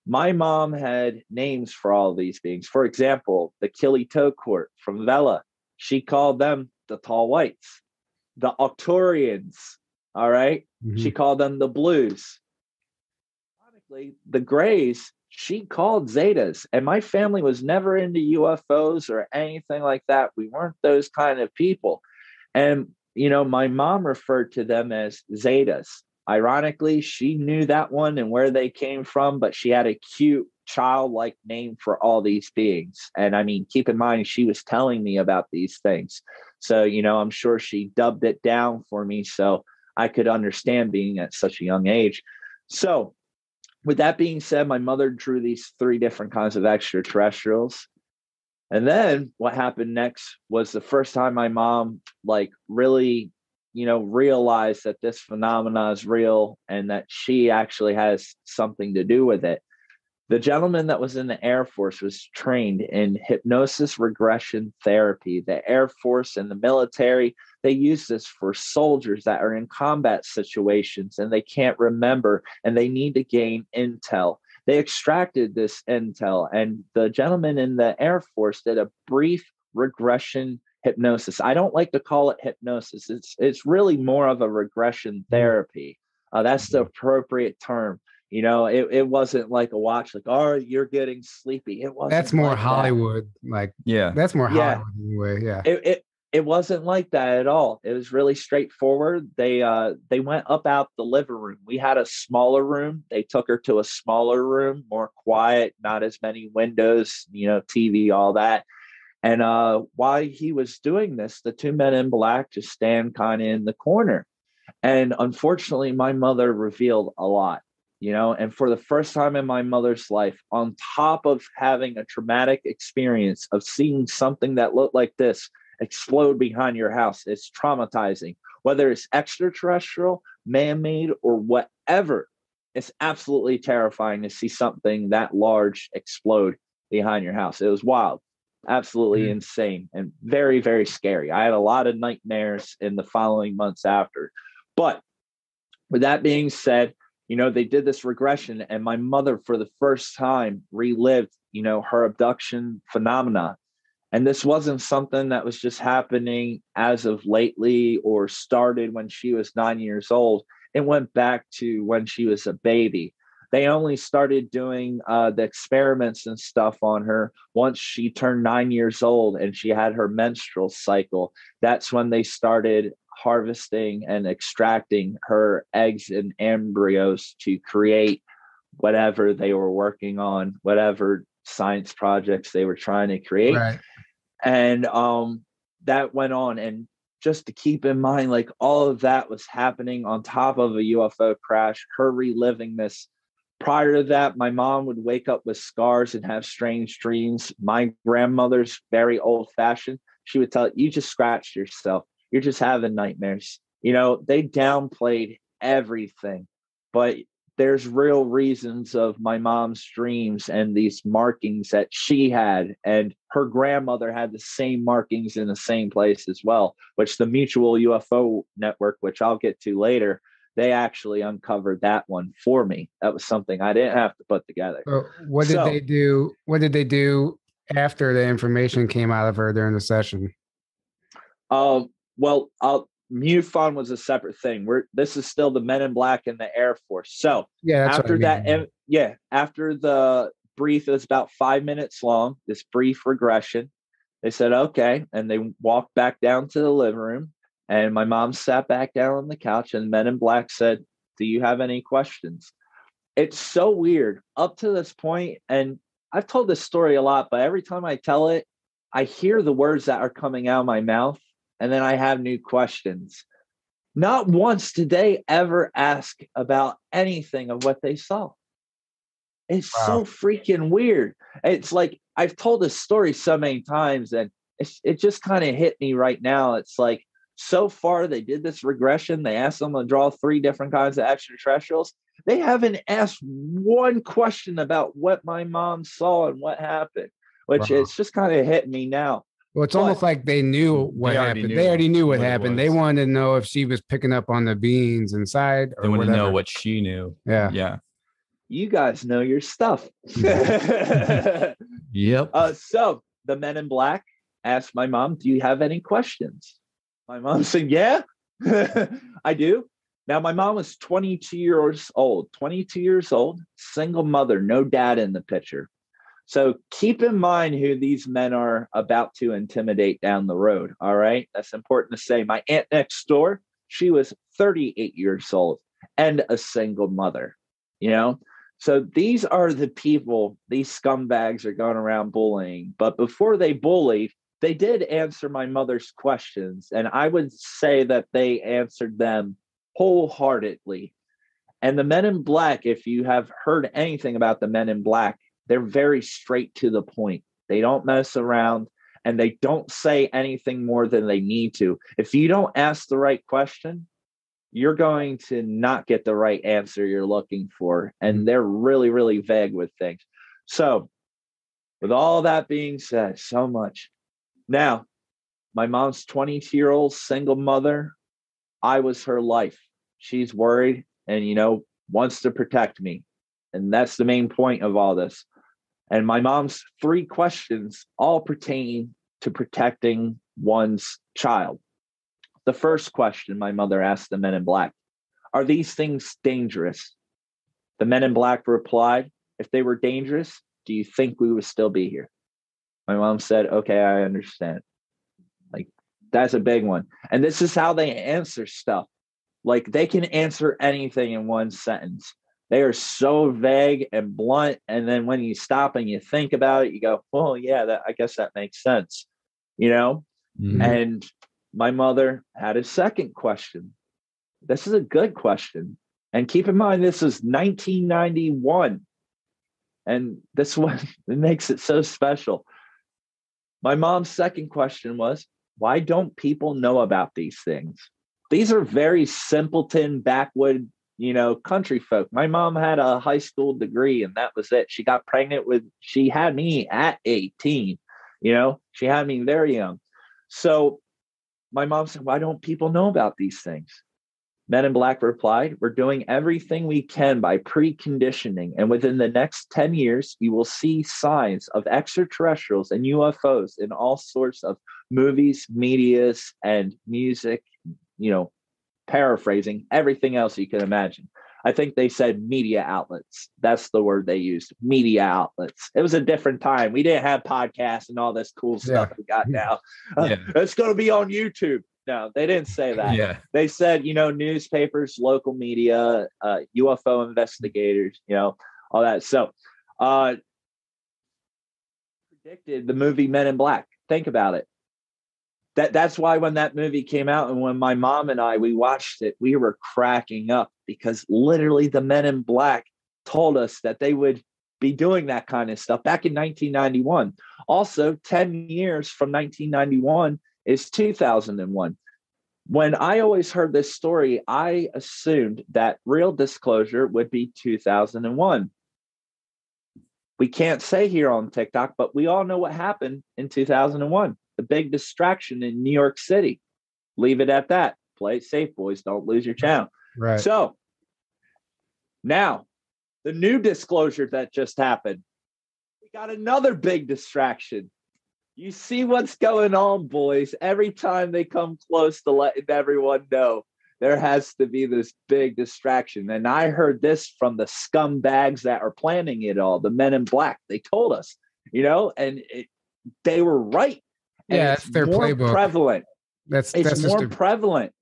My mom had names for all of these beings. For example, the Killy-Toe Court from Vela, she called them the Tall Whites. The Octurians, all right? Mm-hmm. She called them the Blues. Ironically, the Grays, she called Zetas. And my family was never into UFOs or anything like that. We weren't those kind of people. And, my mom referred to them as Zetas. Ironically, she knew that one and where they came from, but she had a cute childlike name for all these beings. And I mean, keep in mind, she was telling me about these things. So, I'm sure she dubbed it down for me so I could understand being at such a young age. So with that being said, my mother drew these 3 different kinds of extraterrestrials. And then what happened next was the first time my mom really realize that this phenomena is real and that she actually has something to do with it. The gentleman that was in the Air Force was trained in hypnosis regression therapy. The Air Force and the military, they use this for soldiers that are in combat situations and they can't remember and they need to gain intel. They extracted this intel, and the gentleman in the Air Force did a brief regression hypnosis. I don't like to call it hypnosis. It's really more of a regression therapy. That's the appropriate term. It wasn't like a watch, like, oh, you're getting sleepy. It wasn't. That's more like Hollywood. That's more Hollywood anyway. Yeah. It wasn't like that at all. It was really straightforward. They went up out the living room. We had a smaller room. They took her to a smaller room, more quiet, not as many windows, TV, all that. And while he was doing this, the two men in black just stand kind of in the corner. And unfortunately, my mother revealed a lot. And for the first time in my mother's life, on top of having a traumatic experience of seeing something that looked like this explode behind your house, it's traumatizing. Whether it's extraterrestrial, man-made, or whatever, it's absolutely terrifying to see something that large explode behind your house. It was wild, absolutely insane, and very, very scary. I had a lot of nightmares in the following months after. But with that being said, they did this regression, and my mother, for the first time, relived, her abduction phenomena. And this wasn't something that was just happening as of lately or started when she was 9 years old. It went back to when she was a baby. They only started doing the experiments and stuff on her once she turned 9 years old and she had her menstrual cycle. That's when they started harvesting and extracting her eggs and embryos to create whatever they were working on, whatever science projects they were trying to create. Right. And that went on. And just to keep in mind, like, all of that was happening on top of a UFO crash, her reliving this. Prior to that, my mom would wake up with scars and have strange dreams. My grandmother's very old-fashioned. She would tell, you just scratched yourself. You're just having nightmares. They downplayed everything, but there's real reasons of my mom's dreams and these markings that she had, and her grandmother had the same markings in the same place as well, which the Mutual UFO Network, which I'll get to later, they actually uncovered that one for me. That was something I didn't have to put together. What did they do? What did they do after the information came out of her during the session? Well, MUFON was a separate thing. This is still the Men in Black in the Air Force. So yeah, after that, after the brief, it was about 5 minutes long, this brief regression, they said, okay. And they walked back down to the living room, and my mom sat back down on the couch, and Men in Black said, do you have any questions? It's so weird up to this point. And I've told this story a lot, but every time I tell it, I hear the words that are coming out of my mouth, and then I have new questions. Not once did they ever ask about anything of what they saw. It's so freaking weird. It's like, I've told this story so many times, and it just kind of hit me right now. It's like, so far they did this regression. They asked them to draw 3 different kinds of extraterrestrials. They haven't asked one question about what my mom saw and what happened, which it's just kind of hit me now. Well, it's almost like they knew what happened. They already knew what happened. They wanted to know if she was picking up on the beings inside, or they wanted to know what she knew. Yeah. You guys know your stuff. Yep. So the Men in Black asked my mom, do you have any questions? My mom said, yeah, I do. Now, my mom was 22 years old, single mother, no dad in the picture. So keep in mind who these men are about to intimidate down the road. All right. That's important to say. My aunt next door, she was 38 years old and a single mother, So these are the people, these scumbags are going around bullying. But before they bullied, they did answer my mother's questions. And I would say that they answered them wholeheartedly. And the Men in Black, if you have heard anything about the Men in Black, they're very straight to the point. They don't mess around. and they don't say anything more than they need to. If you don't ask the right question, you're going to not get the right answer you're looking for. And they're really, really vague with things. So with all that being said, so much. Now, my mom's 22-year-old single mother. I was her life. She's worried and, wants to protect me. And that's the main point of all this. And my mom's 3 questions all pertain to protecting one's child. The first question my mother asked the men in black, are these things dangerous? The men in black replied, if they were dangerous, do you think we would still be here? My mom said, okay, I understand. Like, that's a big one. And this is how they answer stuff. Like, they can answer anything in one sentence. They are so vague and blunt. And then when you stop and you think about it, you go, well, yeah, I guess that makes sense, And my mother had a second question. This is a good question. And keep in mind, this is 1991. And this one, it makes it so special. My mom's second question was, why don't people know about these things? These are very simpleton, backwood, country folk. My mom had a high school degree and that was it. She got pregnant she had me at 18, she had me very young. So my mom said, why don't people know about these things? Men in Black replied, we're doing everything we can by preconditioning. And within the next 10 years, you will see signs of extraterrestrials and UFOs in all sorts of movies, medias, and music, paraphrasing everything else you can imagine. I think they said media outlets. That's the word they used, media outlets. It was a different time. We didn't have podcasts and all this cool stuff we got now. It's going to be on YouTube. No, they didn't say that. Yeah. They said, newspapers, local media, UFO investigators, all that. So predicted the movie Men in Black. Think about it. That's why when that movie came out and when my mom and we watched it, we were cracking up because literally the Men in Black told us that they would be doing that kind of stuff back in 1991. Also, 10 years from 1991 is 2001. When I always heard this story, I assumed that real disclosure would be 2001. We can't say here on TikTok, but we all know what happened in 2001. The big distraction in New York City. Leave it at that. Play it safe, boys. Don't lose your channel. Right. So now the new disclosure that just happened, we got another big distraction. You see what's going on, boys. Every time they come close to letting everyone know, there has to be this big distraction. And I heard this from the scumbags that are planning it all, the Men in Black. They told us, and they were right. Yeah, it's their playbook. Prevalent. That's more prevalent.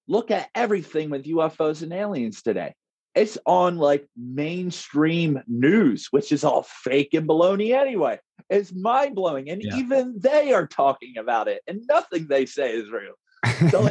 Look at everything with UFOs and aliens today. It's on like mainstream news, which is all fake and baloney anyway. It's mind blowing, and even they are talking about it, and nothing they say is real. So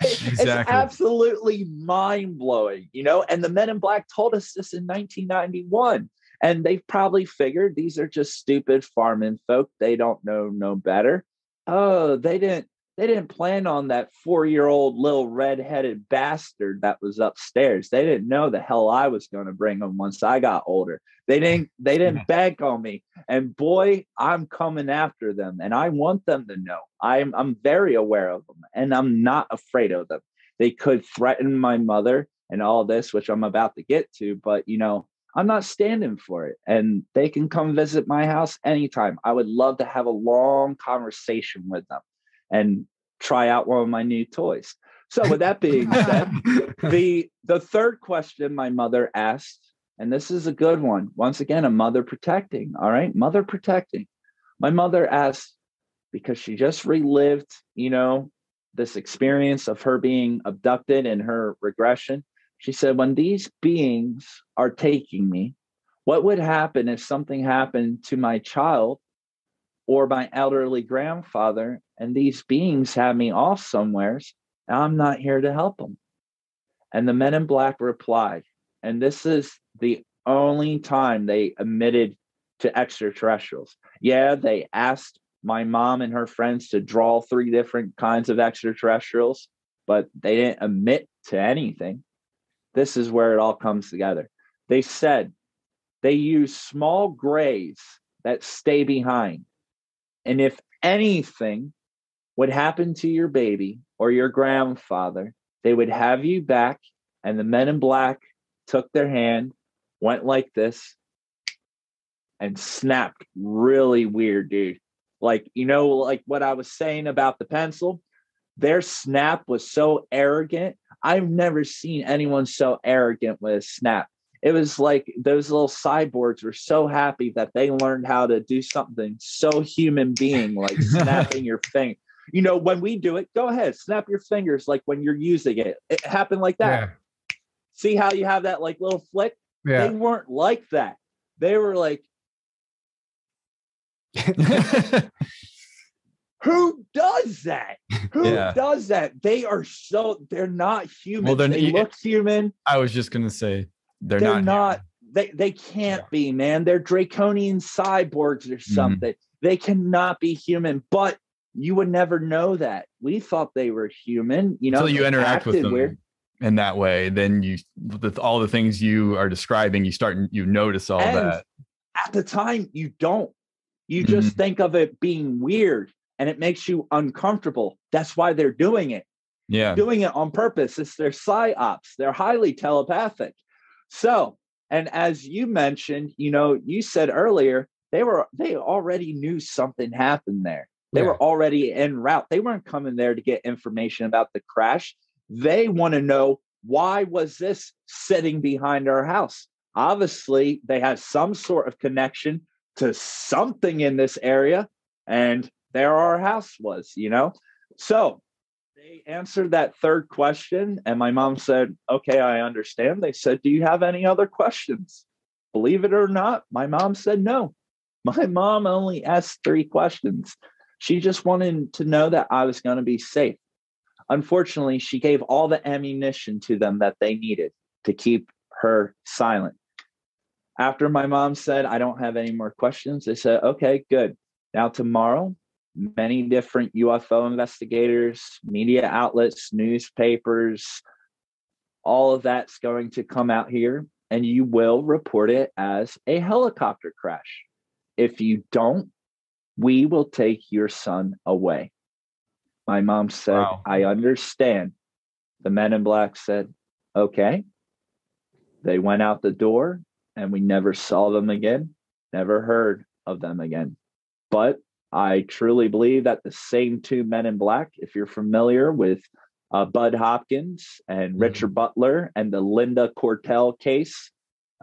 it's absolutely mind blowing, And the Men in Black told us this in 1991. And they probably figured these are just stupid farming folk. They don't know no better. Oh, they didn't plan on that 4-year-old little red-headed bastard that was upstairs. They didn't know the hell I was going to bring them once I got older. They didn't bank on me. And boy, I'm coming after them. And I want them to know. I'm very aware of them. And I'm not afraid of them. They could threaten my mother and all this, which I'm about to get to. But, I'm not standing for it. And they can come visit my house anytime. I would love to have a long conversation with them and try out one of my new toys. So with that being said, the third question my mother asked, and this is a good one. Once again, a mother protecting. All right. Mother protecting. My mother asked, because she just relived, this experience of her being abducted and her regression. She said, when these beings are taking me, what would happen if something happened to my child or my elderly grandfather and these beings have me off somewheres and I'm not here to help them? And the Men in Black replied, and this is the only time they admitted to extraterrestrials. Yeah, they asked my mom and her friends to draw 3 different kinds of extraterrestrials, but they didn't admit to anything. This is where it all comes together. They said they use small grays that stay behind. And if anything would happen to your baby or your grandfather, they would have you back, and the men in black took their hand, went like this, and snapped really weird, dude. Like, you know, like what I was saying about the pencil, their snap was so arrogant. I've never seen anyone so arrogant with a snap. It was like those little cyborgs were so happy that they learned how to do something so human being, like snapping your finger. You know, when we do it, go ahead, snap your fingers like when you're using it. It happened like that. Yeah. See how you have that like little flick? Yeah. They weren't like that. They were like, who does that? Who does that? They're not human. Well, they look human. I was just going to say, they're not. They can't be, man. They're draconian cyborgs or something. They cannot be human, but you would never know that. We thought they were human, you know. Until you interact with them weird. In that way, then you, with all the things you are describing, you notice all that. At the time, you don't. You just think of it being weird, and it makes you uncomfortable. That's why they're doing it. Yeah, doing it on purpose. It's their psyops. They're highly telepathic. So, and as you mentioned, you know, you said earlier, they already knew something happened there. They were already en route. They weren't coming there to get information about the crash. They want to know, why was this sitting behind our house? Obviously, they had some sort of connection to something in this area, and there our house was, you know? So they answered that third question, and my mom said, okay, I understand. They said, do you have any other questions? Believe it or not, my mom said no. My mom only asked 3 questions. She just wanted to know that I was going to be safe. Unfortunately, she gave all the ammunition to them that they needed to keep her silent. After my mom said, I don't have any more questions, they said, okay, good. Now tomorrow, many different UFO investigators, media outlets, newspapers, all of that's going to come out here, and you will report it as a helicopter crash. If you don't, we will take your son away. My mom said, wow. I understand. The men in black said, okay. They went out the door, and we never saw them again, never heard of them again. But I truly believe that the same 2 men in black, if you're familiar with Bud Hopkins and Richard Butler and the Linda Cortell case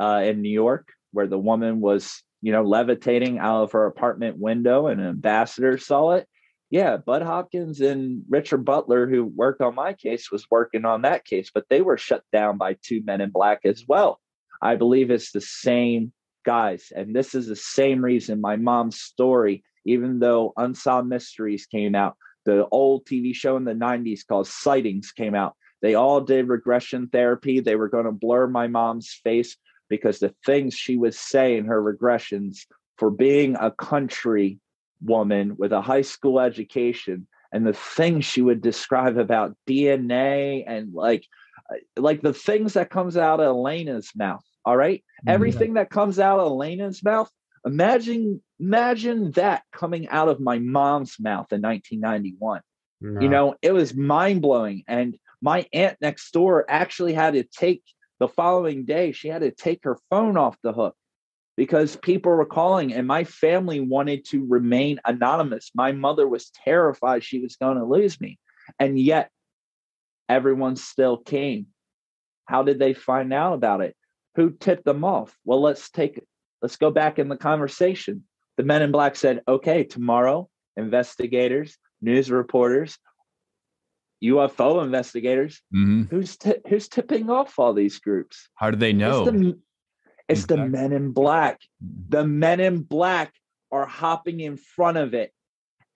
in New York, where the woman was, you know, levitating out of her apartment window and an ambassador saw it. Yeah, Bud Hopkins and Richard Butler, who worked on my case, was working on that case, but they were shut down by 2 men in black as well. I believe it's the same guys. And this is the same reason my mom's story, even though Unsolved Mysteries came out, the old TV show in the 90s called Sightings came out. They all did regression therapy. They were going to blur my mom's face because the things she would say in her regressions, for being a country woman with a high school education, and the things she would describe about DNA and like the things that comes out of Elena's mouth. All right. Everything that comes out of Elena's mouth. Imagine that coming out of my mom's mouth in 1991. No. You know, it was mind blowing. And my aunt next door actually had to take the following day. She had to take her phone off the hook because people were calling, and my family wanted to remain anonymous. My mother was terrified she was going to lose me. And yet everyone still came. How did they find out about it? Who tipped them off? Well, let's go back in the conversation. The men in black said, okay, tomorrow, investigators, news reporters, UFO investigators, who's tipping off all these groups? How do they know? It's the men in black. The men in black are hopping in front of it,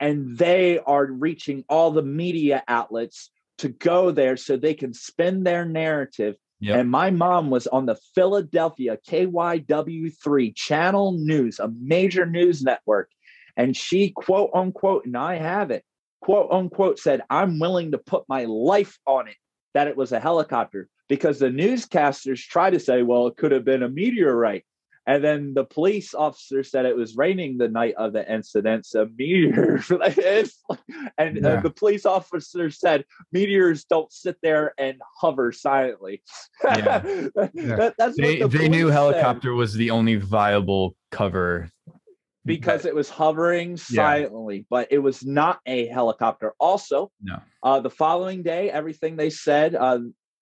and they are reaching all the media outlets to go there so they can spin their narrative. Yep. And my mom was on the Philadelphia KYW3 Channel News, a major news network. And she, quote unquote, and I have it, quote unquote, said, I'm willing to put my life on it that it was a helicopter, because the newscasters try to say, well, it could have been a meteorite. And then the police officer said it was raining the night of the incident, so meteors. The police officer said meteors don't sit there and hover silently. Yeah. That's they knew helicopter was the only viable cover because it was hovering silently, but it was not a helicopter. Also, the following day, everything they said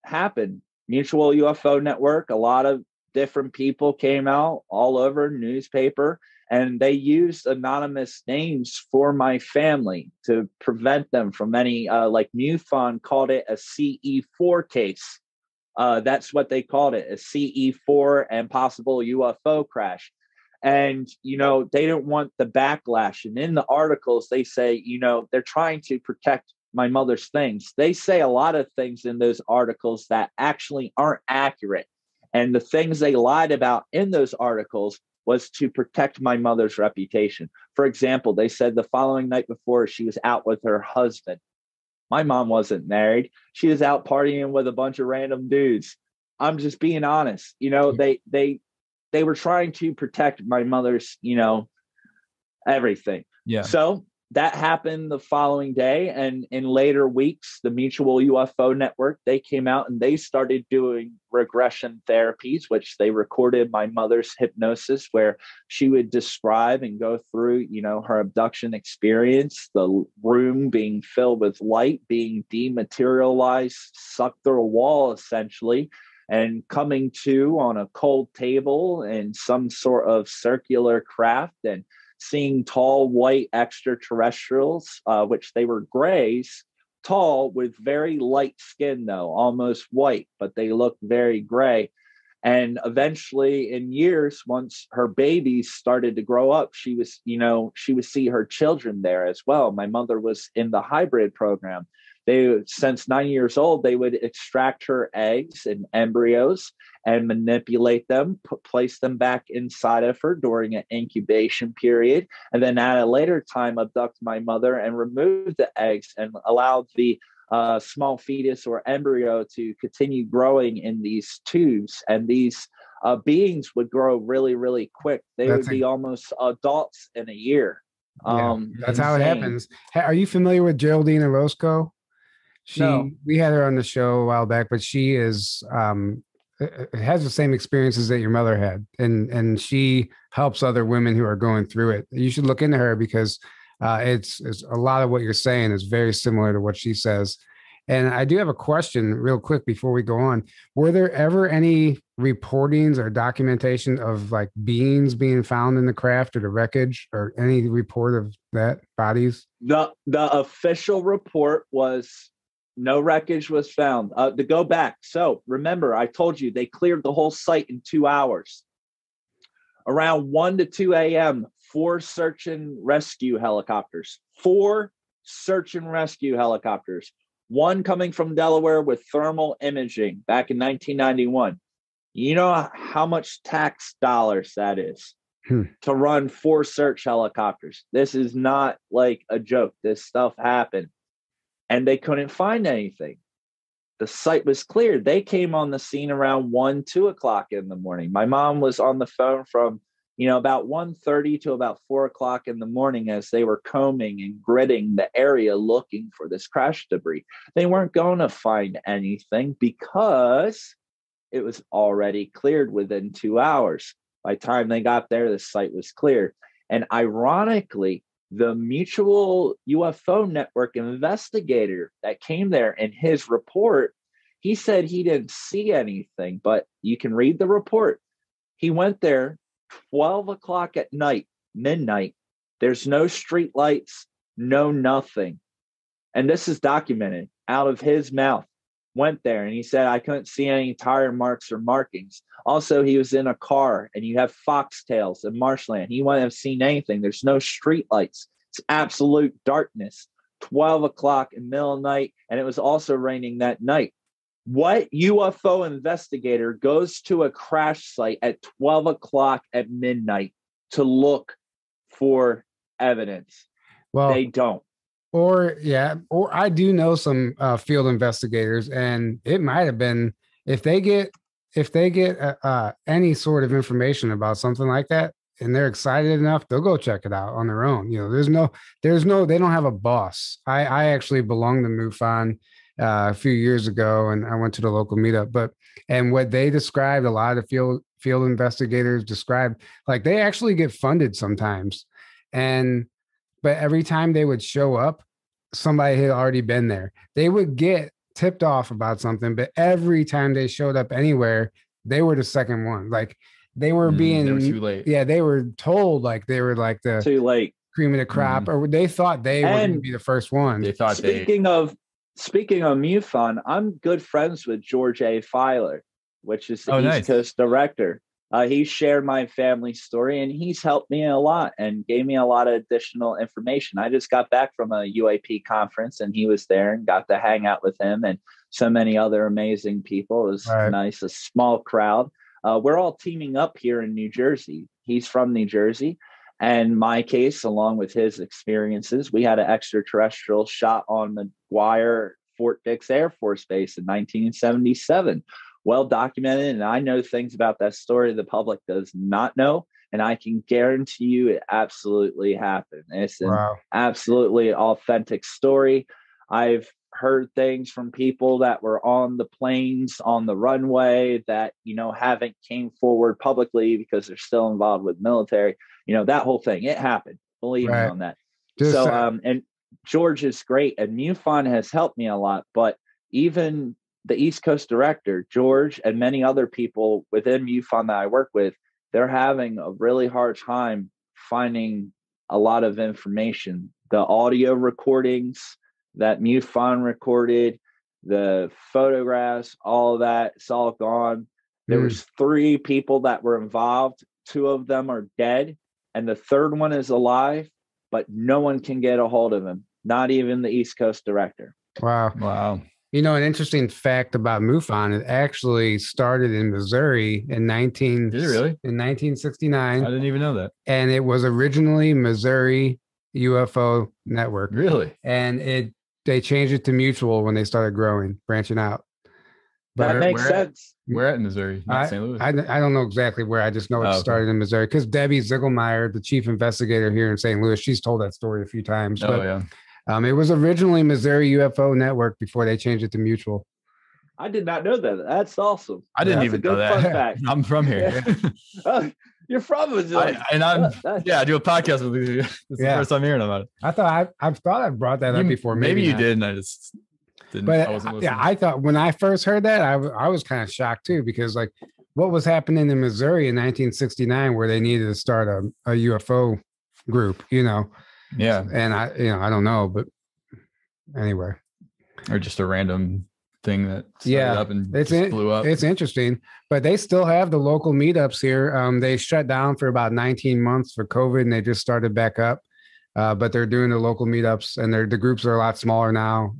happened. Mutual UFO Network, a lot of different people came out all over newspaper, and they used anonymous names for my family to prevent them from any, like MUFON called it a CE4 case. That's what they called it, a CE4 and possible UFO crash. And, you know, they didn't want the backlash. And in the articles, they say, you know, they're trying to protect my mother's things. They say a lot of things in those articles that actually aren't accurate. And the things they lied about in those articles was to protect my mother's reputation. For example, they said the following night before, she was out with her husband. My mom wasn't married. She was out partying with a bunch of random dudes. I'm just being honest. You know, they were trying to protect my mother's, you know, everything. Yeah. So that happened the following day. And in later weeks, the Mutual UFO Network, they came out and they started doing regression therapies, which they recorded my mother's hypnosis, where she would describe and go through, you know, her abduction experience, the room being filled with light, being dematerialized, sucked through a wall, essentially, and coming to on a cold table in some sort of circular craft, and seeing tall white extraterrestrials, which they were grays, tall with very light skin, though, almost white, but they looked very gray. And eventually, in years, once her babies started to grow up, she was, you know, she would see her children there as well. My mother was in the hybrid program. Since 9 years old, they would extract her eggs and embryos and manipulate them, place them back inside of her during an incubation period, and then at a later time abduct my mother and remove the eggs and allow the small fetus or embryo to continue growing in these tubes. And these beings would grow really, really quick. They would be almost adults in a year. That's how it happens. Are you familiar with Geraldine Orozco? We had her on the show a while back, but she is has the same experiences that your mother had, and she helps other women who are going through it. You should look into her, because it's a lot of what you're saying is very similar to what she says. And I do have a question real quick before we go on. Were there ever any reportings or documentation of like beings being found in the craft or the wreckage, or any report of that, bodies? The official report was no wreckage was found. To go back, so remember, I told you they cleared the whole site in 2 hours. Around 1 to 2 a.m., 4 search and rescue helicopters. 4 search and rescue helicopters. One coming from Delaware with thermal imaging back in 1991. You know how much tax dollars that is to run 4 search helicopters. This is not like a joke. This stuff happened. And they couldn't find anything. The site was cleared. They came on the scene around 1, 2 o'clock in the morning. My mom was on the phone from, you know, about 1:30 to about 4 o'clock in the morning as they were combing and gridding the area looking for this crash debris. They weren't going to find anything because it was already cleared within 2 hours. By the time they got there, the site was cleared. And ironically, the Mutual UFO Network investigator that came there, in his report, he said he didn't see anything, but you can read the report. He went there 12 o'clock at night, midnight. There's no street lights, no nothing. And this is documented out of his mouth. Went there and he said, I couldn't see any tire marks or markings. Also, he was in a car and you have foxtails and marshland. He wouldn't have seen anything. There's no street lights. It's absolute darkness. 12 o'clock in the middle of the night. And it was also raining that night. What UFO investigator goes to a crash site at 12 o'clock at midnight to look for evidence. Well, they don't. Or I do know some field investigators, and it might have been if they get any sort of information about something like that, and they're excited enough, they'll go check it out on their own. There's no, they don't have a boss. I actually belonged to MUFON a few years ago, and I went to the local meetup. And what they described, a lot of field investigators described, like they actually get funded sometimes, but every time they would show up, somebody had already been there. They would get tipped off about something, but every time they showed up anywhere, they were the second one. Like they were they were too late. Yeah, they were told like they were like the too late cream of the crop, or they thought they were going to be the first one. They thought speaking of MUFON, I'm good friends with George A. Filer, which is the East Coast director. He shared my family story, and he's helped me a lot and gave me a lot of additional information. I just got back from a UAP conference, and he was there and got to hang out with him and so many other amazing people. It was nice, a small crowd. We're all teaming up here in New Jersey. He's from New Jersey. And my case, along with his experiences, we had an extraterrestrial shot on McGuire Fort Dix Air Force Base in 1977. Well documented, and I know things about that story the public does not know, and I can guarantee you it absolutely happened. It's an absolutely authentic story. I've heard things from people that were on the planes, on the runway, that haven't came forward publicly because they're still involved with military. That whole thing, it happened. Believe me on that. And George is great, and MUFON has helped me a lot, but even the East Coast director, George, and many other people within MUFON that I work with, they're having a really hard time finding a lot of information. The audio recordings that MUFON recorded, the photographs, all of that, it's all gone. There was 3 people that were involved. 2 of them are dead, and the third one is alive, but no one can get a hold of him, not even the East Coast director. Wow. An interesting fact about MUFON, it actually started in Missouri in 1969. I didn't even know that. And it was originally Missouri UFO Network. Really? And they changed it to Mutual when they started branching out. But that makes sense. Where at in Missouri? Not St. Louis. I don't know exactly where. I just know it started in Missouri because Debbie Ziegelmeyer, the chief investigator here in St. Louis, she's told that story a few times. It was originally Missouri UFO Network before they changed it to Mutual. I did not know that. That's awesome. I didn't even know that. Fun fact. I'm from here. You're from Missouri. I do a podcast with you. This is the first time hearing about it. I thought I brought that up before. Maybe you did, and I just didn't. But I wasn't listening. I thought when I first heard that, I was kind of shocked too, because like what was happening in Missouri in 1969 where they needed to start a UFO group, Yeah. And I don't know, but anyway. Or just a random thing that started up and blew up. It's interesting, but they still have the local meetups here. They shut down for about 19 months for COVID, and they just started back up. But they're doing the local meetups, and the groups are a lot smaller now.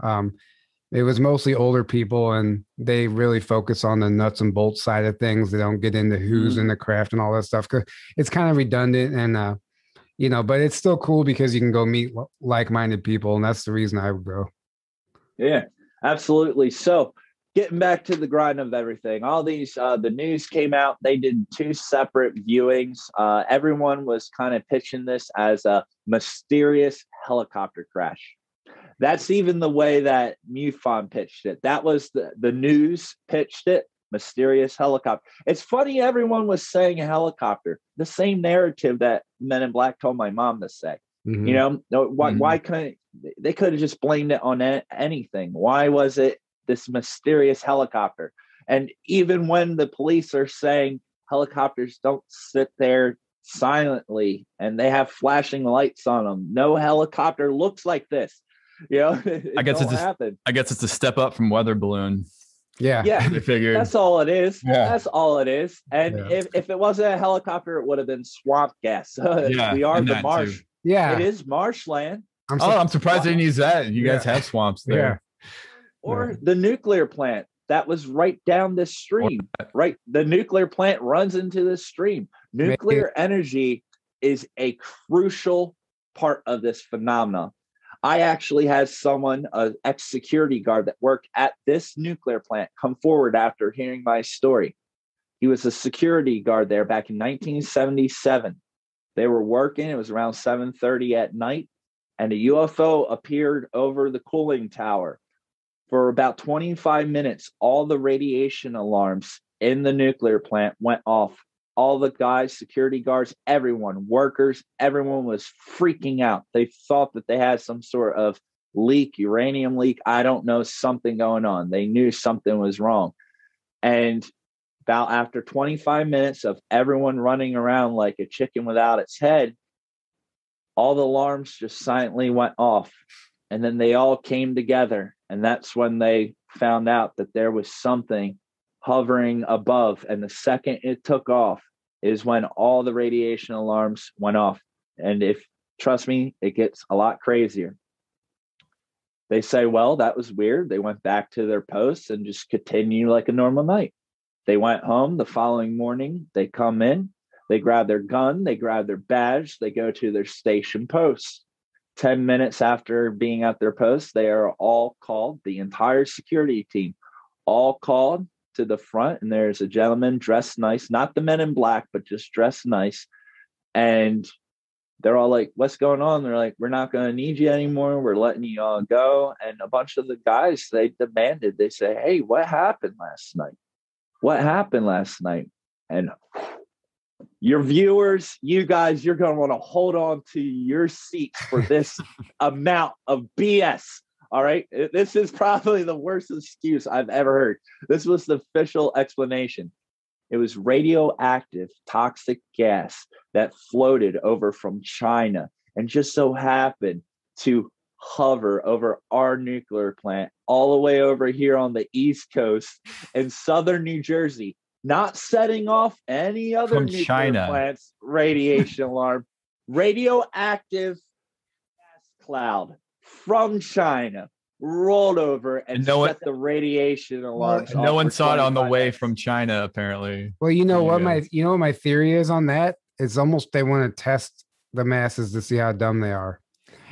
It was mostly older people, and they really focus on the nuts and bolts side of things. They don't get into who's in the craft and all that stuff, because it's kind of redundant and but it's still cool because you can go meet like-minded people, and that's the reason I would go. Yeah, absolutely. So getting back to the grind of everything, all these, the news came out, they did 2 separate viewings. Everyone was kind of pitching this as a mysterious helicopter crash. That's even the way that MUFON pitched it. That was the news pitched it. Mysterious helicopter. It's funny everyone was saying a helicopter, the same narrative that Men in Black told my mom to say. Why couldn't they could have just blamed it on anything? Why was it this mysterious helicopter? And even when the police are saying helicopters don't sit there silently and they have flashing lights on them, no helicopter looks like this. I guess it's a step up from weather balloon. Yeah. They figured. That's all it is. That's all it is. And if it wasn't a helicopter, it would have been swamp gas. We are the marsh. Too. Yeah. It is marshland. I'm surprised they didn't use that. You guys have swamps there. Or the nuclear plant that was right down this stream. Right. The nuclear plant runs into this stream. Nuclear energy is a crucial part of this phenomenon. I actually had someone, an ex-security guard that worked at this nuclear plant, come forward after hearing my story. He was a security guard there back in 1977. They were working. It was around 7:30 at night, and a UFO appeared over the cooling tower. For about 25 minutes, all the radiation alarms in the nuclear plant went off. All the guys, security guards, everyone, workers, everyone was freaking out. They thought that they had some sort of leak, uranium leak. I don't know, something going on. They knew something was wrong. And about after 25 minutes of everyone running around like a chicken without its head, all the alarms just silently went off. And then they all came together. And that's when they found out that there was something hovering above. And the second it took off is when all the radiation alarms went off. And trust me, it gets a lot crazier. They say, well, that was weird. They went back to their posts and just continue like a normal night. They went home the following morning. They come in, they grab their gun, they grab their badge, they go to their station posts. 10 minutes after being at their posts, they are all called, the entire security team, all called to the front. And there's a gentleman dressed nice, not the men in black, but just dressed nice. And they're all like, what's going on? They're like, we're not going to need you anymore. We're letting you all go. And a bunch of the guys, they demanded, they say, hey, what happened last night? What happened last night? And your viewers, you guys, you're going to want to hold on to your seats for this amount of BS. All right. This is probably the worst excuse I've ever heard. This was the official explanation. It was radioactive toxic gas that floated over from China and just so happened to hover over our nuclear plant all the way over here on the East Coast in southern New Jersey, not setting off any other from nuclear China plants radiation alarm. Radioactive gas cloud from China rolled over and set the radiation alarms. No one saw it on the way minutes. from China, apparently. Well, you know what my theory is on that? It's almost they want to test the masses to see how dumb they are.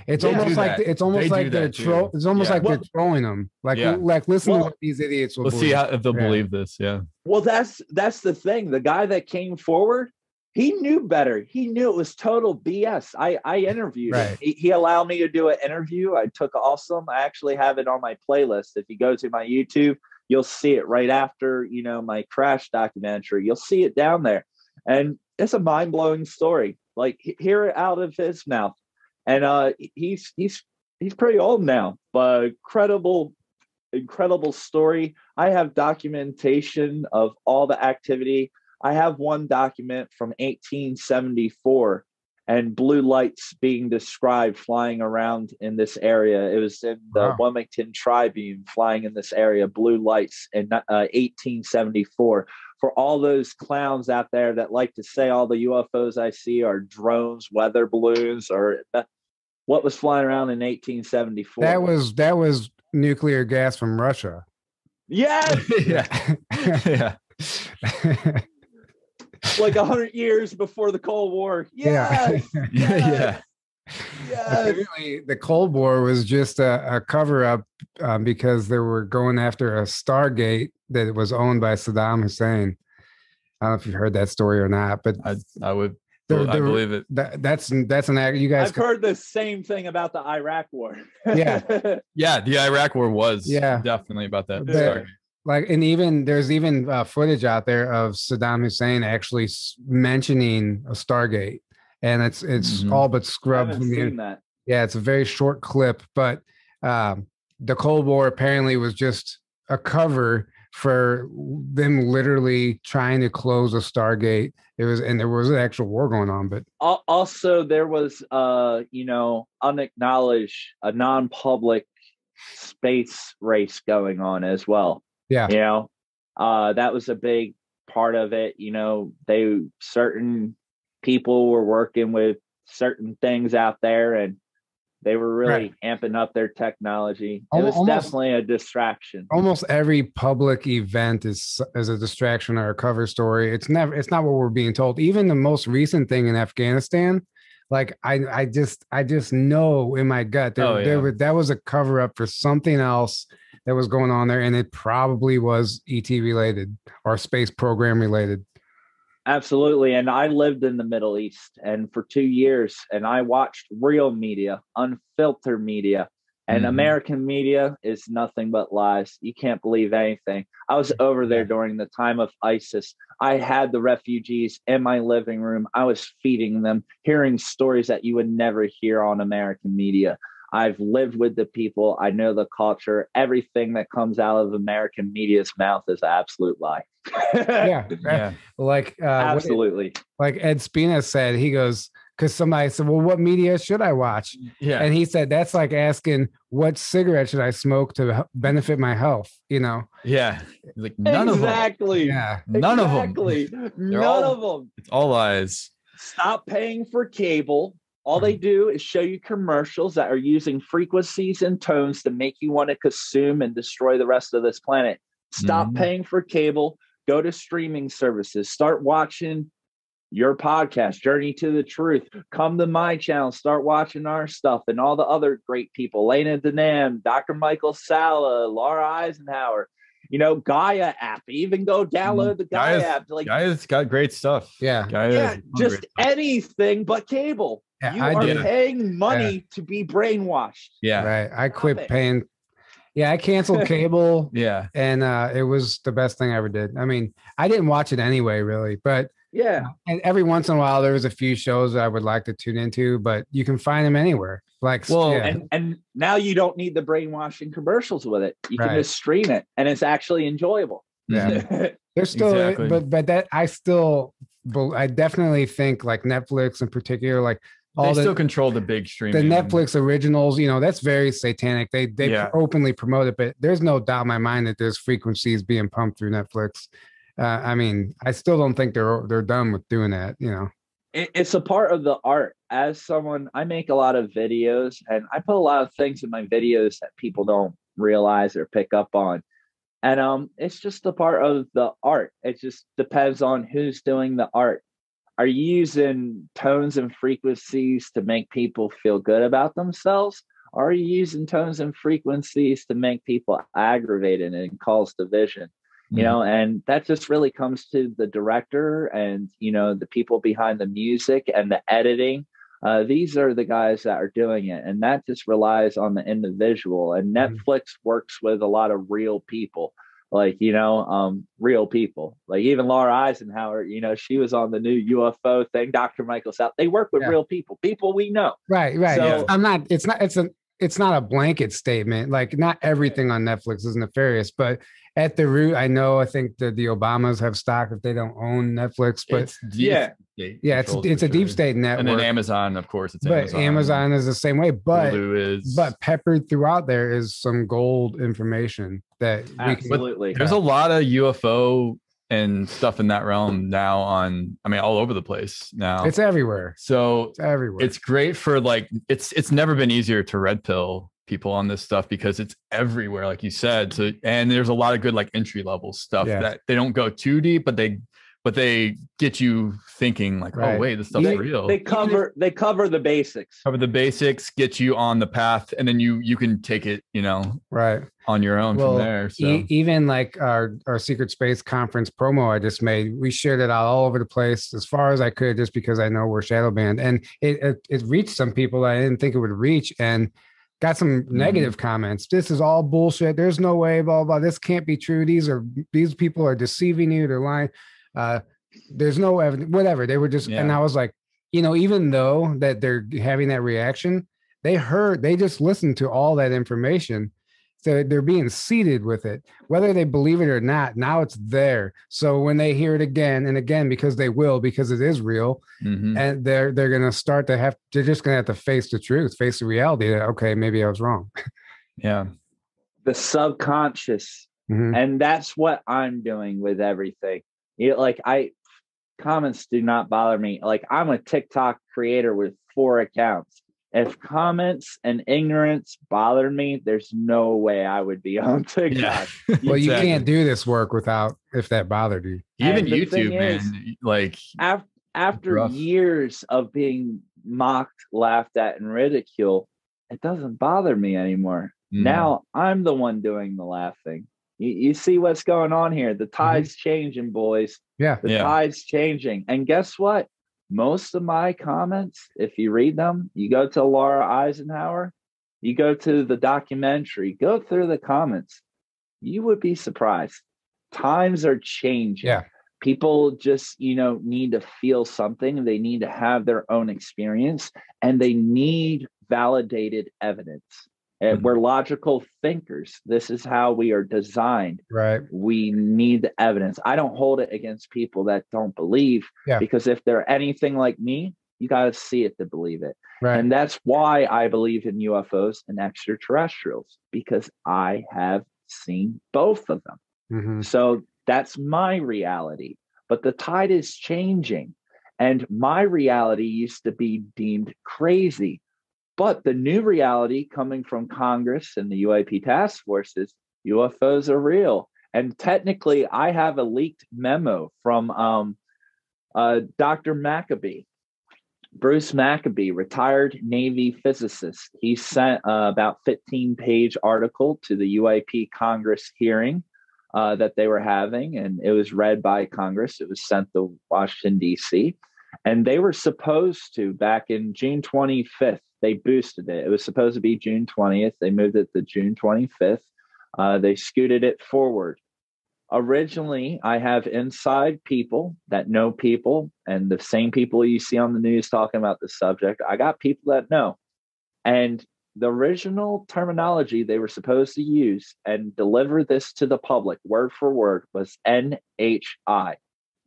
It's almost like they're trolling them. Like listen to what these idiots will believe. See if they'll believe this. Yeah. Well, that's the thing. The guy that came forward, he knew better. He knew it was total BS. I interviewed him. He allowed me to do an interview. I took awesome. I actually have it on my playlist. If you go to my YouTube, you'll see it right after, my crash documentary. You'll see it down there. And it's a mind-blowing story. Like, hear it out of his mouth. And he's pretty old now, but incredible story. I have documentation of all the activity. I have one document from 1874 and blue lights being described flying around in this area. It was in the Wilmington Tribune flying in this area, blue lights in 1874. For all those clowns out there that like to say all the UFOs I see are drones, weather balloons, or what was flying around in 1874? That was nuclear gas from Russia. Yes. Yeah. Like 100 years before the Cold War. Yes. Yeah. Apparently, the Cold War was just a cover-up because they were going after a Stargate that was owned by Saddam Hussein. I don't know if you've heard that story or not, but I would. I believe it. That's an act. You guys. I've heard the same thing about the Iraq War. Yeah. The Iraq War was definitely about that. There's even footage out there of Saddam Hussein actually mentioning a Stargate, and it's all but scrubbed from the internet. Yeah, it's a very short clip, but the Cold War apparently was just a cover for them literally trying to close a Stargate. There was an actual war going on, but also there was unacknowledged, a non-public space race going on as well. Yeah. That was a big part of it. Certain people were working with certain things out there, and they were really amping up their technology. It was definitely a distraction. Almost every public event is a distraction or a cover story. It's not what we're being told. Even the most recent thing in Afghanistan, Like I just know in my gut that was a cover up for something else that was going on there, and it probably was ET related or space program related. Absolutely. And I lived in the Middle East and for 2 years, and I watched real media, unfiltered media, and American media is nothing but lies. You can't believe anything. I was over there during the time of ISIS. I had the refugees in my living room. I was feeding them, hearing stories that you would never hear on American media. I've lived with the people. I know the culture. Everything that comes out of American media's mouth is an absolute lie. Yeah. Like absolutely. Like Ed Spina said, he goes, because somebody said, well, what media should I watch? Yeah. And he said, that's like asking what cigarette should I smoke to benefit my health, you know? Yeah. Like none of them. Yeah. None of them. None of them. It's all lies. Stop paying for cable. All they do is show you commercials that are using frequencies and tones to make you want to consume and destroy the rest of this planet. Stop paying for cable. Go to streaming services. Start watching your podcast, Journey to the Truth. Come to my channel. Start watching our stuff and all the other great people. Lena Denham, Dr. Michael Sala, Laura Eisenhower. You know, Gaia app. Even go download the Gaia app. Like, Gaia's got great stuff. Yeah. Just anything but cable. Yeah, you are paying money to be brainwashed. Yeah. Right. I quit paying. Yeah, I canceled cable. Yeah. And it was the best thing I ever did. I mean, I didn't watch it anyway, really. But and every once in a while, there was a few shows that I would like to tune into, but you can find them anywhere. Like, and now you don't need the brainwashing commercials with it. You can just stream it, and it's actually enjoyable. Yeah. There's still, but that I definitely think like Netflix in particular, like they still control the big streaming. The Netflix originals, you know, that's very satanic. They openly promote it, but there's no doubt in my mind that there's frequencies being pumped through Netflix. I mean, I still don't think they're done with doing that, you know. It's a part of the art. As someone, I make a lot of videos, and I put a lot of things in my videos that people don't realize or pick up on. And it's just a part of the art. It just depends on who's doing the art. Are you using tones and frequencies to make people feel good about themselves? Or are you using tones and frequencies to make people aggravated and cause division? You know, and that just really comes to the director and, you know, the people behind the music and the editing. These are the guys that are doing it. And that just relies on the individual. And Netflix works with a lot of real people, like, you know, real people. Like even Laura Eisenhower, you know, she was on the new UFO thing. Dr. Michael South. They work with real people we know. Right. So, it's not a blanket statement. Like not everything on Netflix is nefarious, but at the root, I think that the Obamas have stock if they don't own Netflix, but it's a deep state network. And then Amazon, of course, Amazon is the same way, but peppered throughout there is some gold information that absolutely. There's a lot of UFO and stuff in that realm now all over the place now. It's everywhere. So it's everywhere. It's great for like, it's never been easier to red pill people on this stuff because it's everywhere, like you said. So, and there's a lot of good, like entry level stuff that they don't go too deep, but they get you thinking like, oh wait, this stuff's real. They cover the basics. Cover the basics, get you on the path, and then you can take it, you know, on your own from there. So even like our secret space conference promo I just made, we shared it out all over the place as far as I could, just because I know we're shadow banned, and it reached some people I didn't think it would reach, and got some negative comments. This is all bullshit. There's no way, blah, blah. This can't be true. These people are deceiving you. They're lying. There's no evidence, whatever. They were just, and I was like, you know, even though that they're having that reaction, they just listened to all that information. So they're being seeded with it, whether they believe it or not. Now it's there. So when they hear it again and again, because it is real, and they're going to start to they're just going to have to face the truth, face the reality that, okay, maybe I was wrong. Yeah. The subconscious. And that's what I'm doing with everything. You know, like comments do not bother me. Like I'm a TikTok creator with 4 accounts. If comments and ignorance bothered me, there's no way I would be on TikTok. Well, you can't do this work if that bothered you. Even YouTube, man. Like After years of being mocked, laughed at, and ridiculed, it doesn't bother me anymore. Now I'm the one doing the laughing. You see what's going on here. The tide's changing, boys. Yeah. The tide's changing. And guess what? Most of my comments, if you read them, you go to Laura Eisenhower, you go to the documentary, go through the comments, you would be surprised. Times are changing. Yeah. People just, need to feel something. They need to have their own experience, and they need validated evidence. And we're logical thinkers. This is how we are designed. Right. We need the evidence. I don't hold it against people that don't believe, because if they're anything like me, you got to see it to believe it. Right. And that's why I believe in UFOs and extraterrestrials, because I have seen both of them. Mm-hmm. So that's my reality. But the tide is changing. And my reality used to be deemed crazy. But the new reality coming from Congress and the UAP task forces, UFOs are real. And technically, I have a leaked memo from Dr. Maccabee, Bruce Maccabee, retired Navy physicist. He sent about 15-page article to the UAP Congress hearing that they were having, and it was read by Congress. It was sent to Washington, D.C., and they were supposed to, back in June 25th, they boosted it. It was supposed to be June 20th. They moved it to June 25th. They scooted it forward. Originally, I have inside people that know people, and the same people you see on the news talking about the subject. I got people that know. And the original terminology they were supposed to use and deliver this to the public, word for word, was NHI,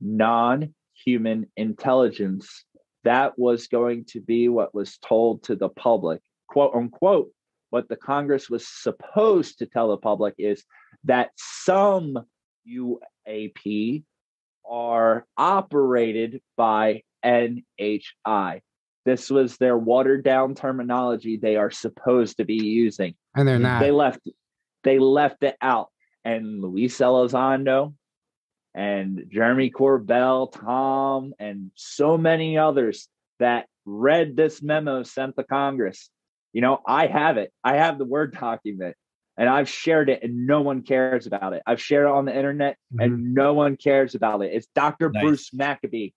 non-human intelligence. That was going to be what was told to the public, quote unquote. What the Congress was supposed to tell the public is that some UAP are operated by NHI. This was their watered down terminology they are supposed to be using. And they're not. They left it out. And Luis Elizondo and Jeremy Corbell, Tom, and so many others that read this memo sent to Congress. I have it. I have the Word document, and I've shared it, and no one cares about it. I've shared it on the internet, and no one cares about it. It's Dr. Bruce Maccabee.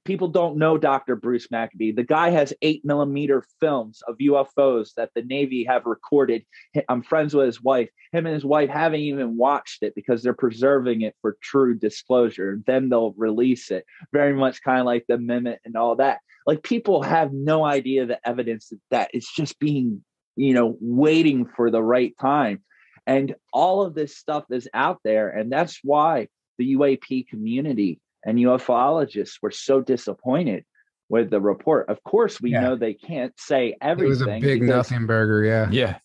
People don't know Dr. Bruce Maccabee. The guy has 8mm films of UFOs that the Navy have recorded. I'm friends with his wife. Him and his wife haven't even watched it because they're preserving it for true disclosure. Then they'll release it. Very much kind of like the Amendment and all that. Like, people have no idea the evidence that it's just being, waiting for the right time. And all of this stuff is out there. And that's why the UAP community and ufologists were so disappointed with the report. Of course, we know they can't say everything. It was a big nothing burger. Yeah.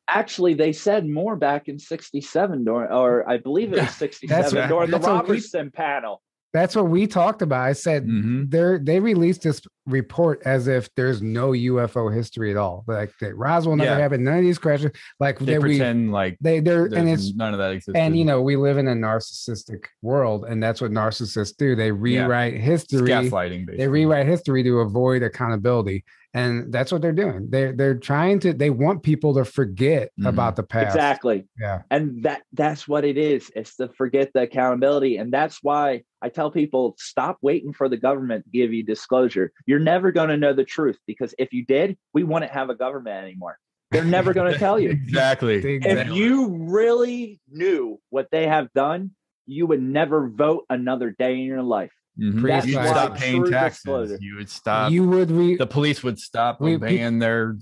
Actually, they said more back in 67 or I believe it was 67 during the Robertson panel. That's what we talked about. I said they released this report as if there's no UFO history at all. Like that Roswell never happened, none of these crashes. Like they pretend like they're and it's none of that existed. And we live in a narcissistic world, and that's what narcissists do. They rewrite history. It's gaslighting, basically. They rewrite history to avoid accountability. And that's what they're doing. They're trying to. They want people to forget about the past. Exactly. Yeah. And that's what it is. It's to forget the accountability. And that's why I tell people, stop waiting for the government to give you disclosure. You're never going to know the truth, because if you did, we wouldn't have a government anymore. They're never going to tell you. Exactly. If you really knew what they have done, you would never vote another day in your life. You would stop paying taxes. You would stop. The police would stop obeying their,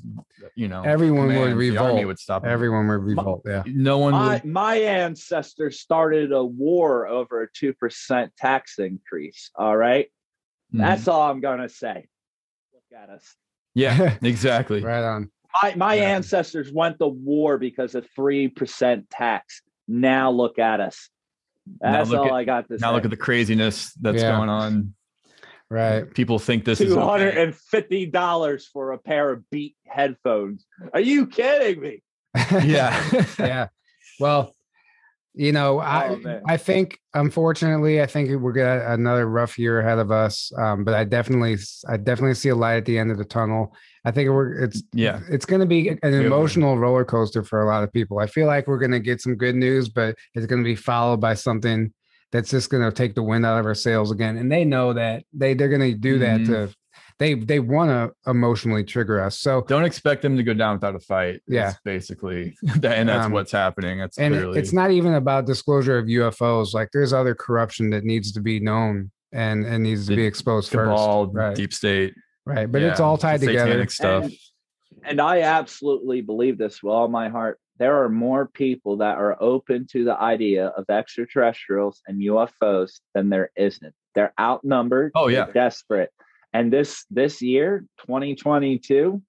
everyone commands. would revolt. The army would stop. Everyone would revolt. Yeah. No one. My ancestors started a war over a 2% tax increase. All right. That's all I'm gonna say. Look at us. Yeah. Exactly. Right on. My ancestors went to war because of 3% tax. Now look at us. That's all I got to say. Now look at the craziness that's going on. Right. People think this is $250 for a pair of Beat headphones. Are you kidding me? Yeah. Yeah. Well, I think, unfortunately, I think we're got another rough year ahead of us. But I definitely see a light at the end of the tunnel. I think it's going to be an emotional roller coaster for a lot of people. I feel like we're going to get some good news, but it's going to be followed by something that's just going to take the wind out of our sails again. And they know that they're going to do that they want to emotionally trigger us. So don't expect them to go down without a fight. Yeah, it's basically that, and that's what's happening. That's clearly. It's not even about disclosure of UFOs. Like there's other corruption that needs to be known and needs to be exposed cabal, first. Right. Deep state. Right. But it's all tied together. Stuff. And I absolutely believe this with all my heart. There are more people that are open to the idea of extraterrestrials and UFOs than there isn't. They're outnumbered. Oh, yeah. They're desperate. And this year, 2022,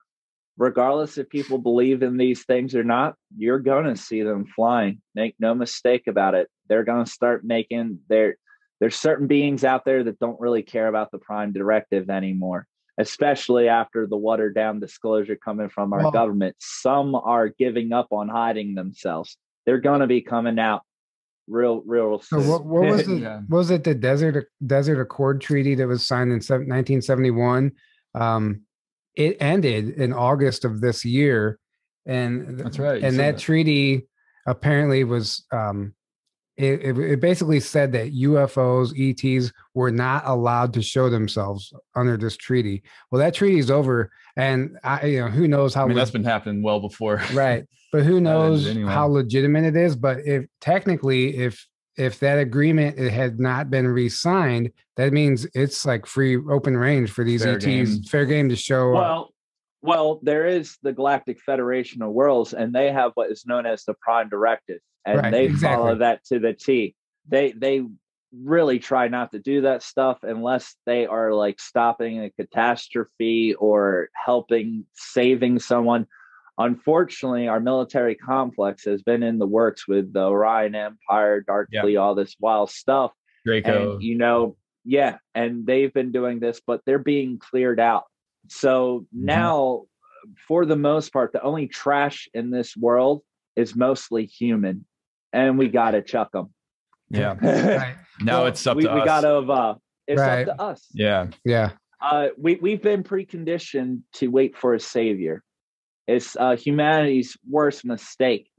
regardless if people believe in these things or not, you're going to see them flying. Make no mistake about it. They're going to start making there's certain beings out there that don't really care about the Prime Directive anymore, especially after the watered down disclosure coming from our government. Some are giving up on hiding themselves. They're going to be coming out real soon. So what was it? Was it the Desert Accord Treaty that was signed in 1971? It ended in August of this year, and that's right. And that treaty apparently was it basically said that UFOs, ETs were not allowed to show themselves under this treaty. Well, that treaty is over, and who knows how. That's been happening well before, right? But who knows how legitimate it is? But if that agreement had not been re-signed, that means it's like free open range for these ETs, fair game to show up. Well, there is the Galactic Federation of Worlds, and they have what is known as the Prime Directive, and they follow that to the T. They really try not to do that stuff unless they are like stopping a catastrophe or saving someone. Unfortunately, our military complex has been in the works with the Orion Empire, Dark Fleet, all this wild stuff. Draco. And, and they've been doing this, but they're being cleared out. So now, for the most part, the only trash in this world is mostly human, and we got to chuck them. Yeah. Right. Now it's up to us. We got to, it's up to us. Yeah. Yeah. We've been preconditioned to wait for a savior. It's humanity's worst mistake.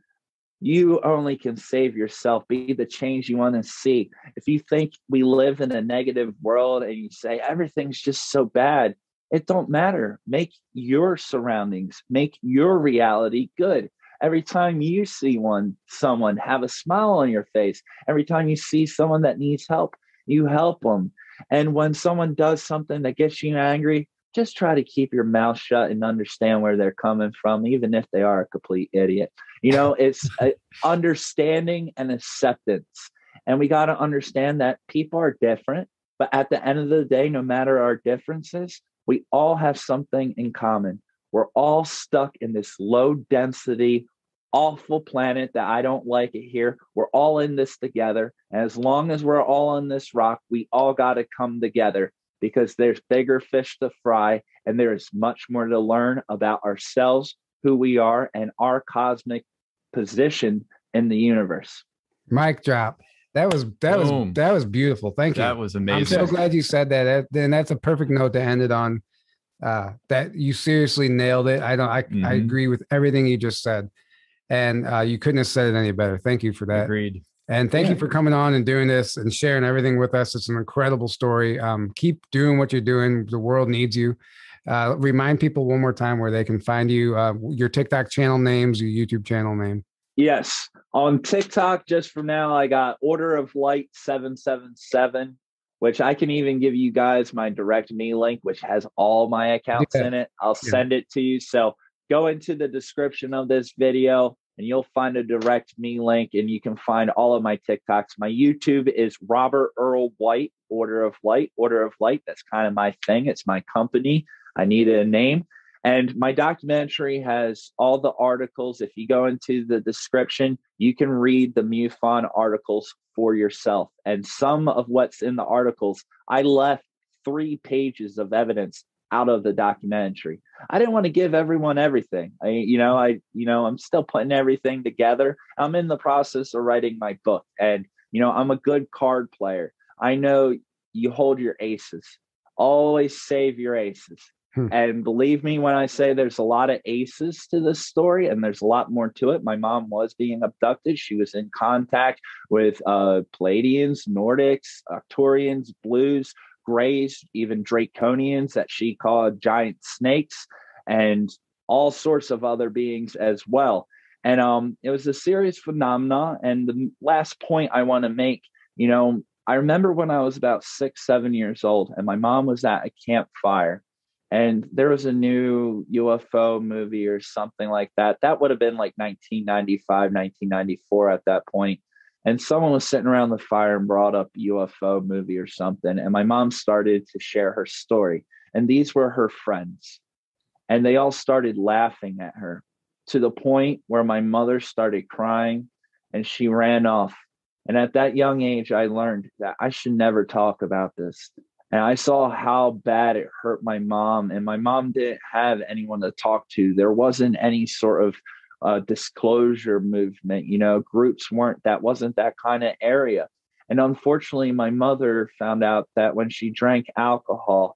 You only can save yourself. Be the change you want to see. If you think we live in a negative world and you say everything's just so bad, it don't matter. Make your surroundings, make your reality good. Every time you see someone, have a smile on your face. Every time you see someone that needs help, you help them. And when someone does something that gets you angry, just try to keep your mouth shut and understand where they're coming from, even if they are a complete idiot. It's understanding and acceptance. And we got to understand that people are different. But at the end of the day, no matter our differences, we all have something in common. We're all stuck in this low density, awful planet that I don't like it here. We're all in this together. And as long as we're all on this rock, we all got to come together, because there's bigger fish to fry, and there is much more to learn about ourselves, who we are, and our cosmic position in the universe. Mic drop. That was beautiful. Thank you. That was amazing. I'm so glad you said that. And that's a perfect note to end it on. That you seriously nailed it. I agree with everything you just said, and you couldn't have said it any better. Thank you for that. Agreed. And thank you for coming on and doing this and sharing everything with us. It's an incredible story. Keep doing what you're doing. The world needs you. Remind people one more time where they can find you, your TikTok channel names, your YouTube channel name. Yes. On TikTok, just for now, I got Order of Light 777, which I can even give you guys my direct me link, which has all my accounts in it. I'll send it to you. So go into the description of this video and you'll find a direct me link, and you can find all of my TikToks. My YouTube is Robert Earl White, Order of Light. Order of Light, that's kind of my thing. It's my company. I needed a name. And my documentary has all the articles. If you go into the description, you can read the MUFON articles for yourself. And some of what's in the articles, I left 3 pages of evidence. out of the documentary. I didn't want to give everyone everything. I'm still putting everything together. I'm in the process of writing my book, and I'm a good card player. I know you hold your aces. Always save your aces. And believe me when I say there's a lot of aces to this story, and there's a lot more to it. My mom was being abducted. She was in contact with Pleiadians, Nordics, Arcturians, Blues, Greys, even Draconians that she called giant snakes, and all sorts of other beings as well. And it was a serious phenomenon. And the last point I want to make, I remember when I was about 6, 7 years old, and my mom was at a campfire, and there was a new UFO movie or something like that. That would have been like 1995, 1994 at that point. And someone was sitting around the fire and brought up UFO movie or something. And my mom started to share her story. And these were her friends. And they all started laughing at her, to the point where my mother started crying and she ran off. And at that young age, I learned that I should never talk about this. And I saw how bad it hurt my mom. And my mom didn't have anyone to talk to. There wasn't any sort of disclosure movement, groups wasn't that kind of area. And unfortunately, my mother found out that when she drank alcohol,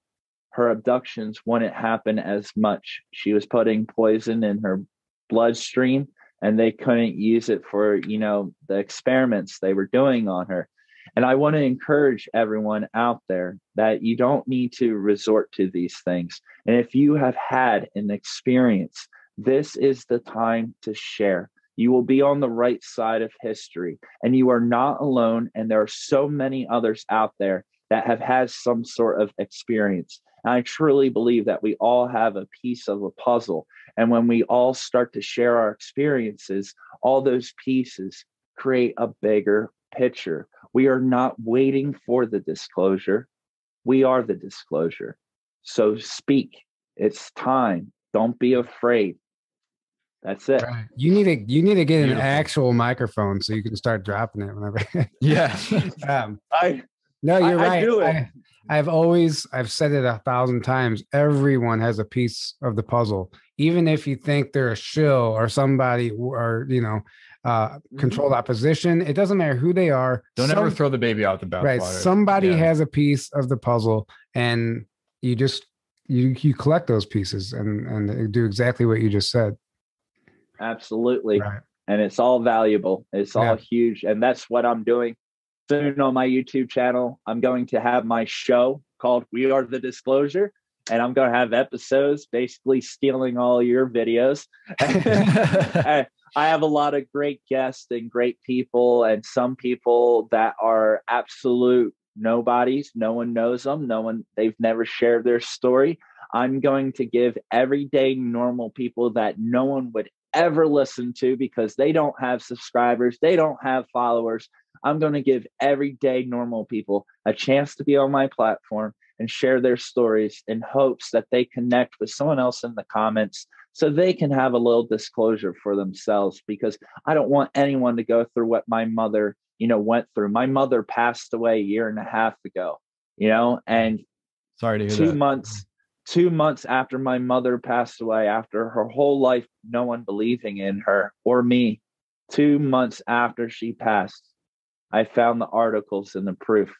her abductions wouldn't happen as much. She was putting poison in her bloodstream, and they couldn't use it for, the experiments they were doing on her. And I want to encourage everyone out there that you don't need to resort to these things. And if you have had an experience, this is the time to share. You will be on the right side of history, and you are not alone. And there are so many others out there that have had some sort of experience. And I truly believe that we all have a piece of a puzzle. And when we all start to share our experiences, all those pieces create a bigger picture. We are not waiting for the disclosure. We are the disclosure. So speak. It's time. Don't be afraid. That's it. Right. You need to get an actual microphone so you can start dropping it whenever. Yeah. No, you're right. I do it. I've said it 1,000 times. Everyone has a piece of the puzzle, even if you think they're a shill or somebody or controlled opposition. It doesn't matter who they are. Don't ever throw the baby out the bathwater. Right. Somebody has a piece of the puzzle, and you just you collect those pieces and do exactly what you just said. Absolutely. Right. And it's all valuable. It's all huge. And that's what I'm doing. Soon on my YouTube channel, I'm going to have my show called We Are the Disclosure. And I'm going to have episodes basically stealing all your videos. I have a lot of great guests and great people, and some people that are absolute nobodies. No one knows them. They've never shared their story. I'm going to give everyday normal people that no one would ever listen to because they don't have subscribers, they don't have followers. I'm going to give everyday normal people a chance to be on my platform and share their stories in hopes that they connect with someone else in the comments so they can have a little disclosure for themselves, because I don't want anyone to go through what my mother, went through. My mother passed away 1.5 years ago, and sorry to hear 2 that. months 2 months after my mother passed away, after her whole life, no one believing in her or me, 2 months after she passed, I found the articles and the proof.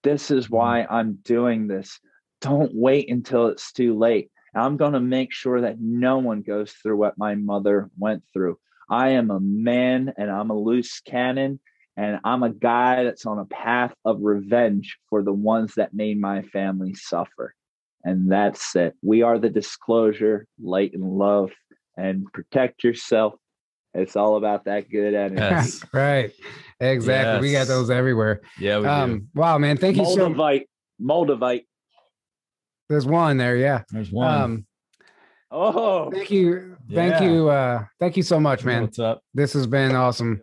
This is why I'm doing this. Don't wait until it's too late. I'm going to make sure that no one goes through what my mother went through. I am a man and I'm a loose cannon, and I'm a guy that's on a path of revenge for the ones that made my family suffer. And that's it. We are the disclosure, light and love, and protect yourself. It's all about that good energy. Yes. Right. Exactly. Yes. We got those everywhere. Yeah. We do. Wow, man. Thank you so much. Moldavite. There's one there. Yeah. There's one. Thank you. Thank you. Thank you so much, man. What's up? This has been awesome.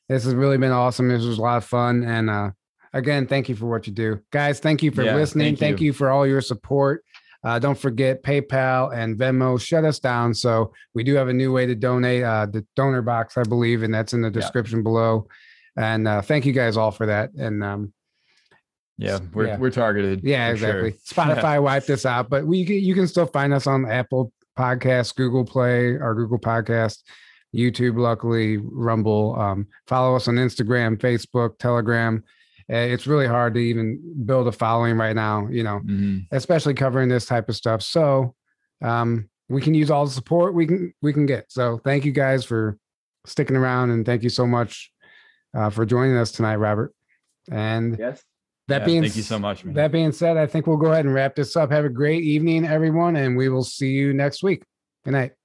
This has really been awesome. This was a lot of fun. And again, thank you for what you do. Guys, thank you for listening. Thank you for all your support. Don't forget PayPal and Venmo shut us down. So we do have a new way to donate, the donor box, I believe, and that's in the description below. And thank you guys all for that. And Yeah, we're targeted. Yeah, exactly. Sure. Spotify wiped us out, but you can still find us on Apple Podcasts, Google Play, or Google Podcast, YouTube, luckily, Rumble. Follow us on Instagram, Facebook, Telegram. It's really hard to even build a following right now, especially covering this type of stuff. So we can use all the support we can get. So thank you guys for sticking around, and thank you so much for joining us tonight, Robert. And yes. Thank you so much, man. That being said, I think we'll go ahead and wrap this up. Have a great evening, everyone, and we will see you next week. Good night.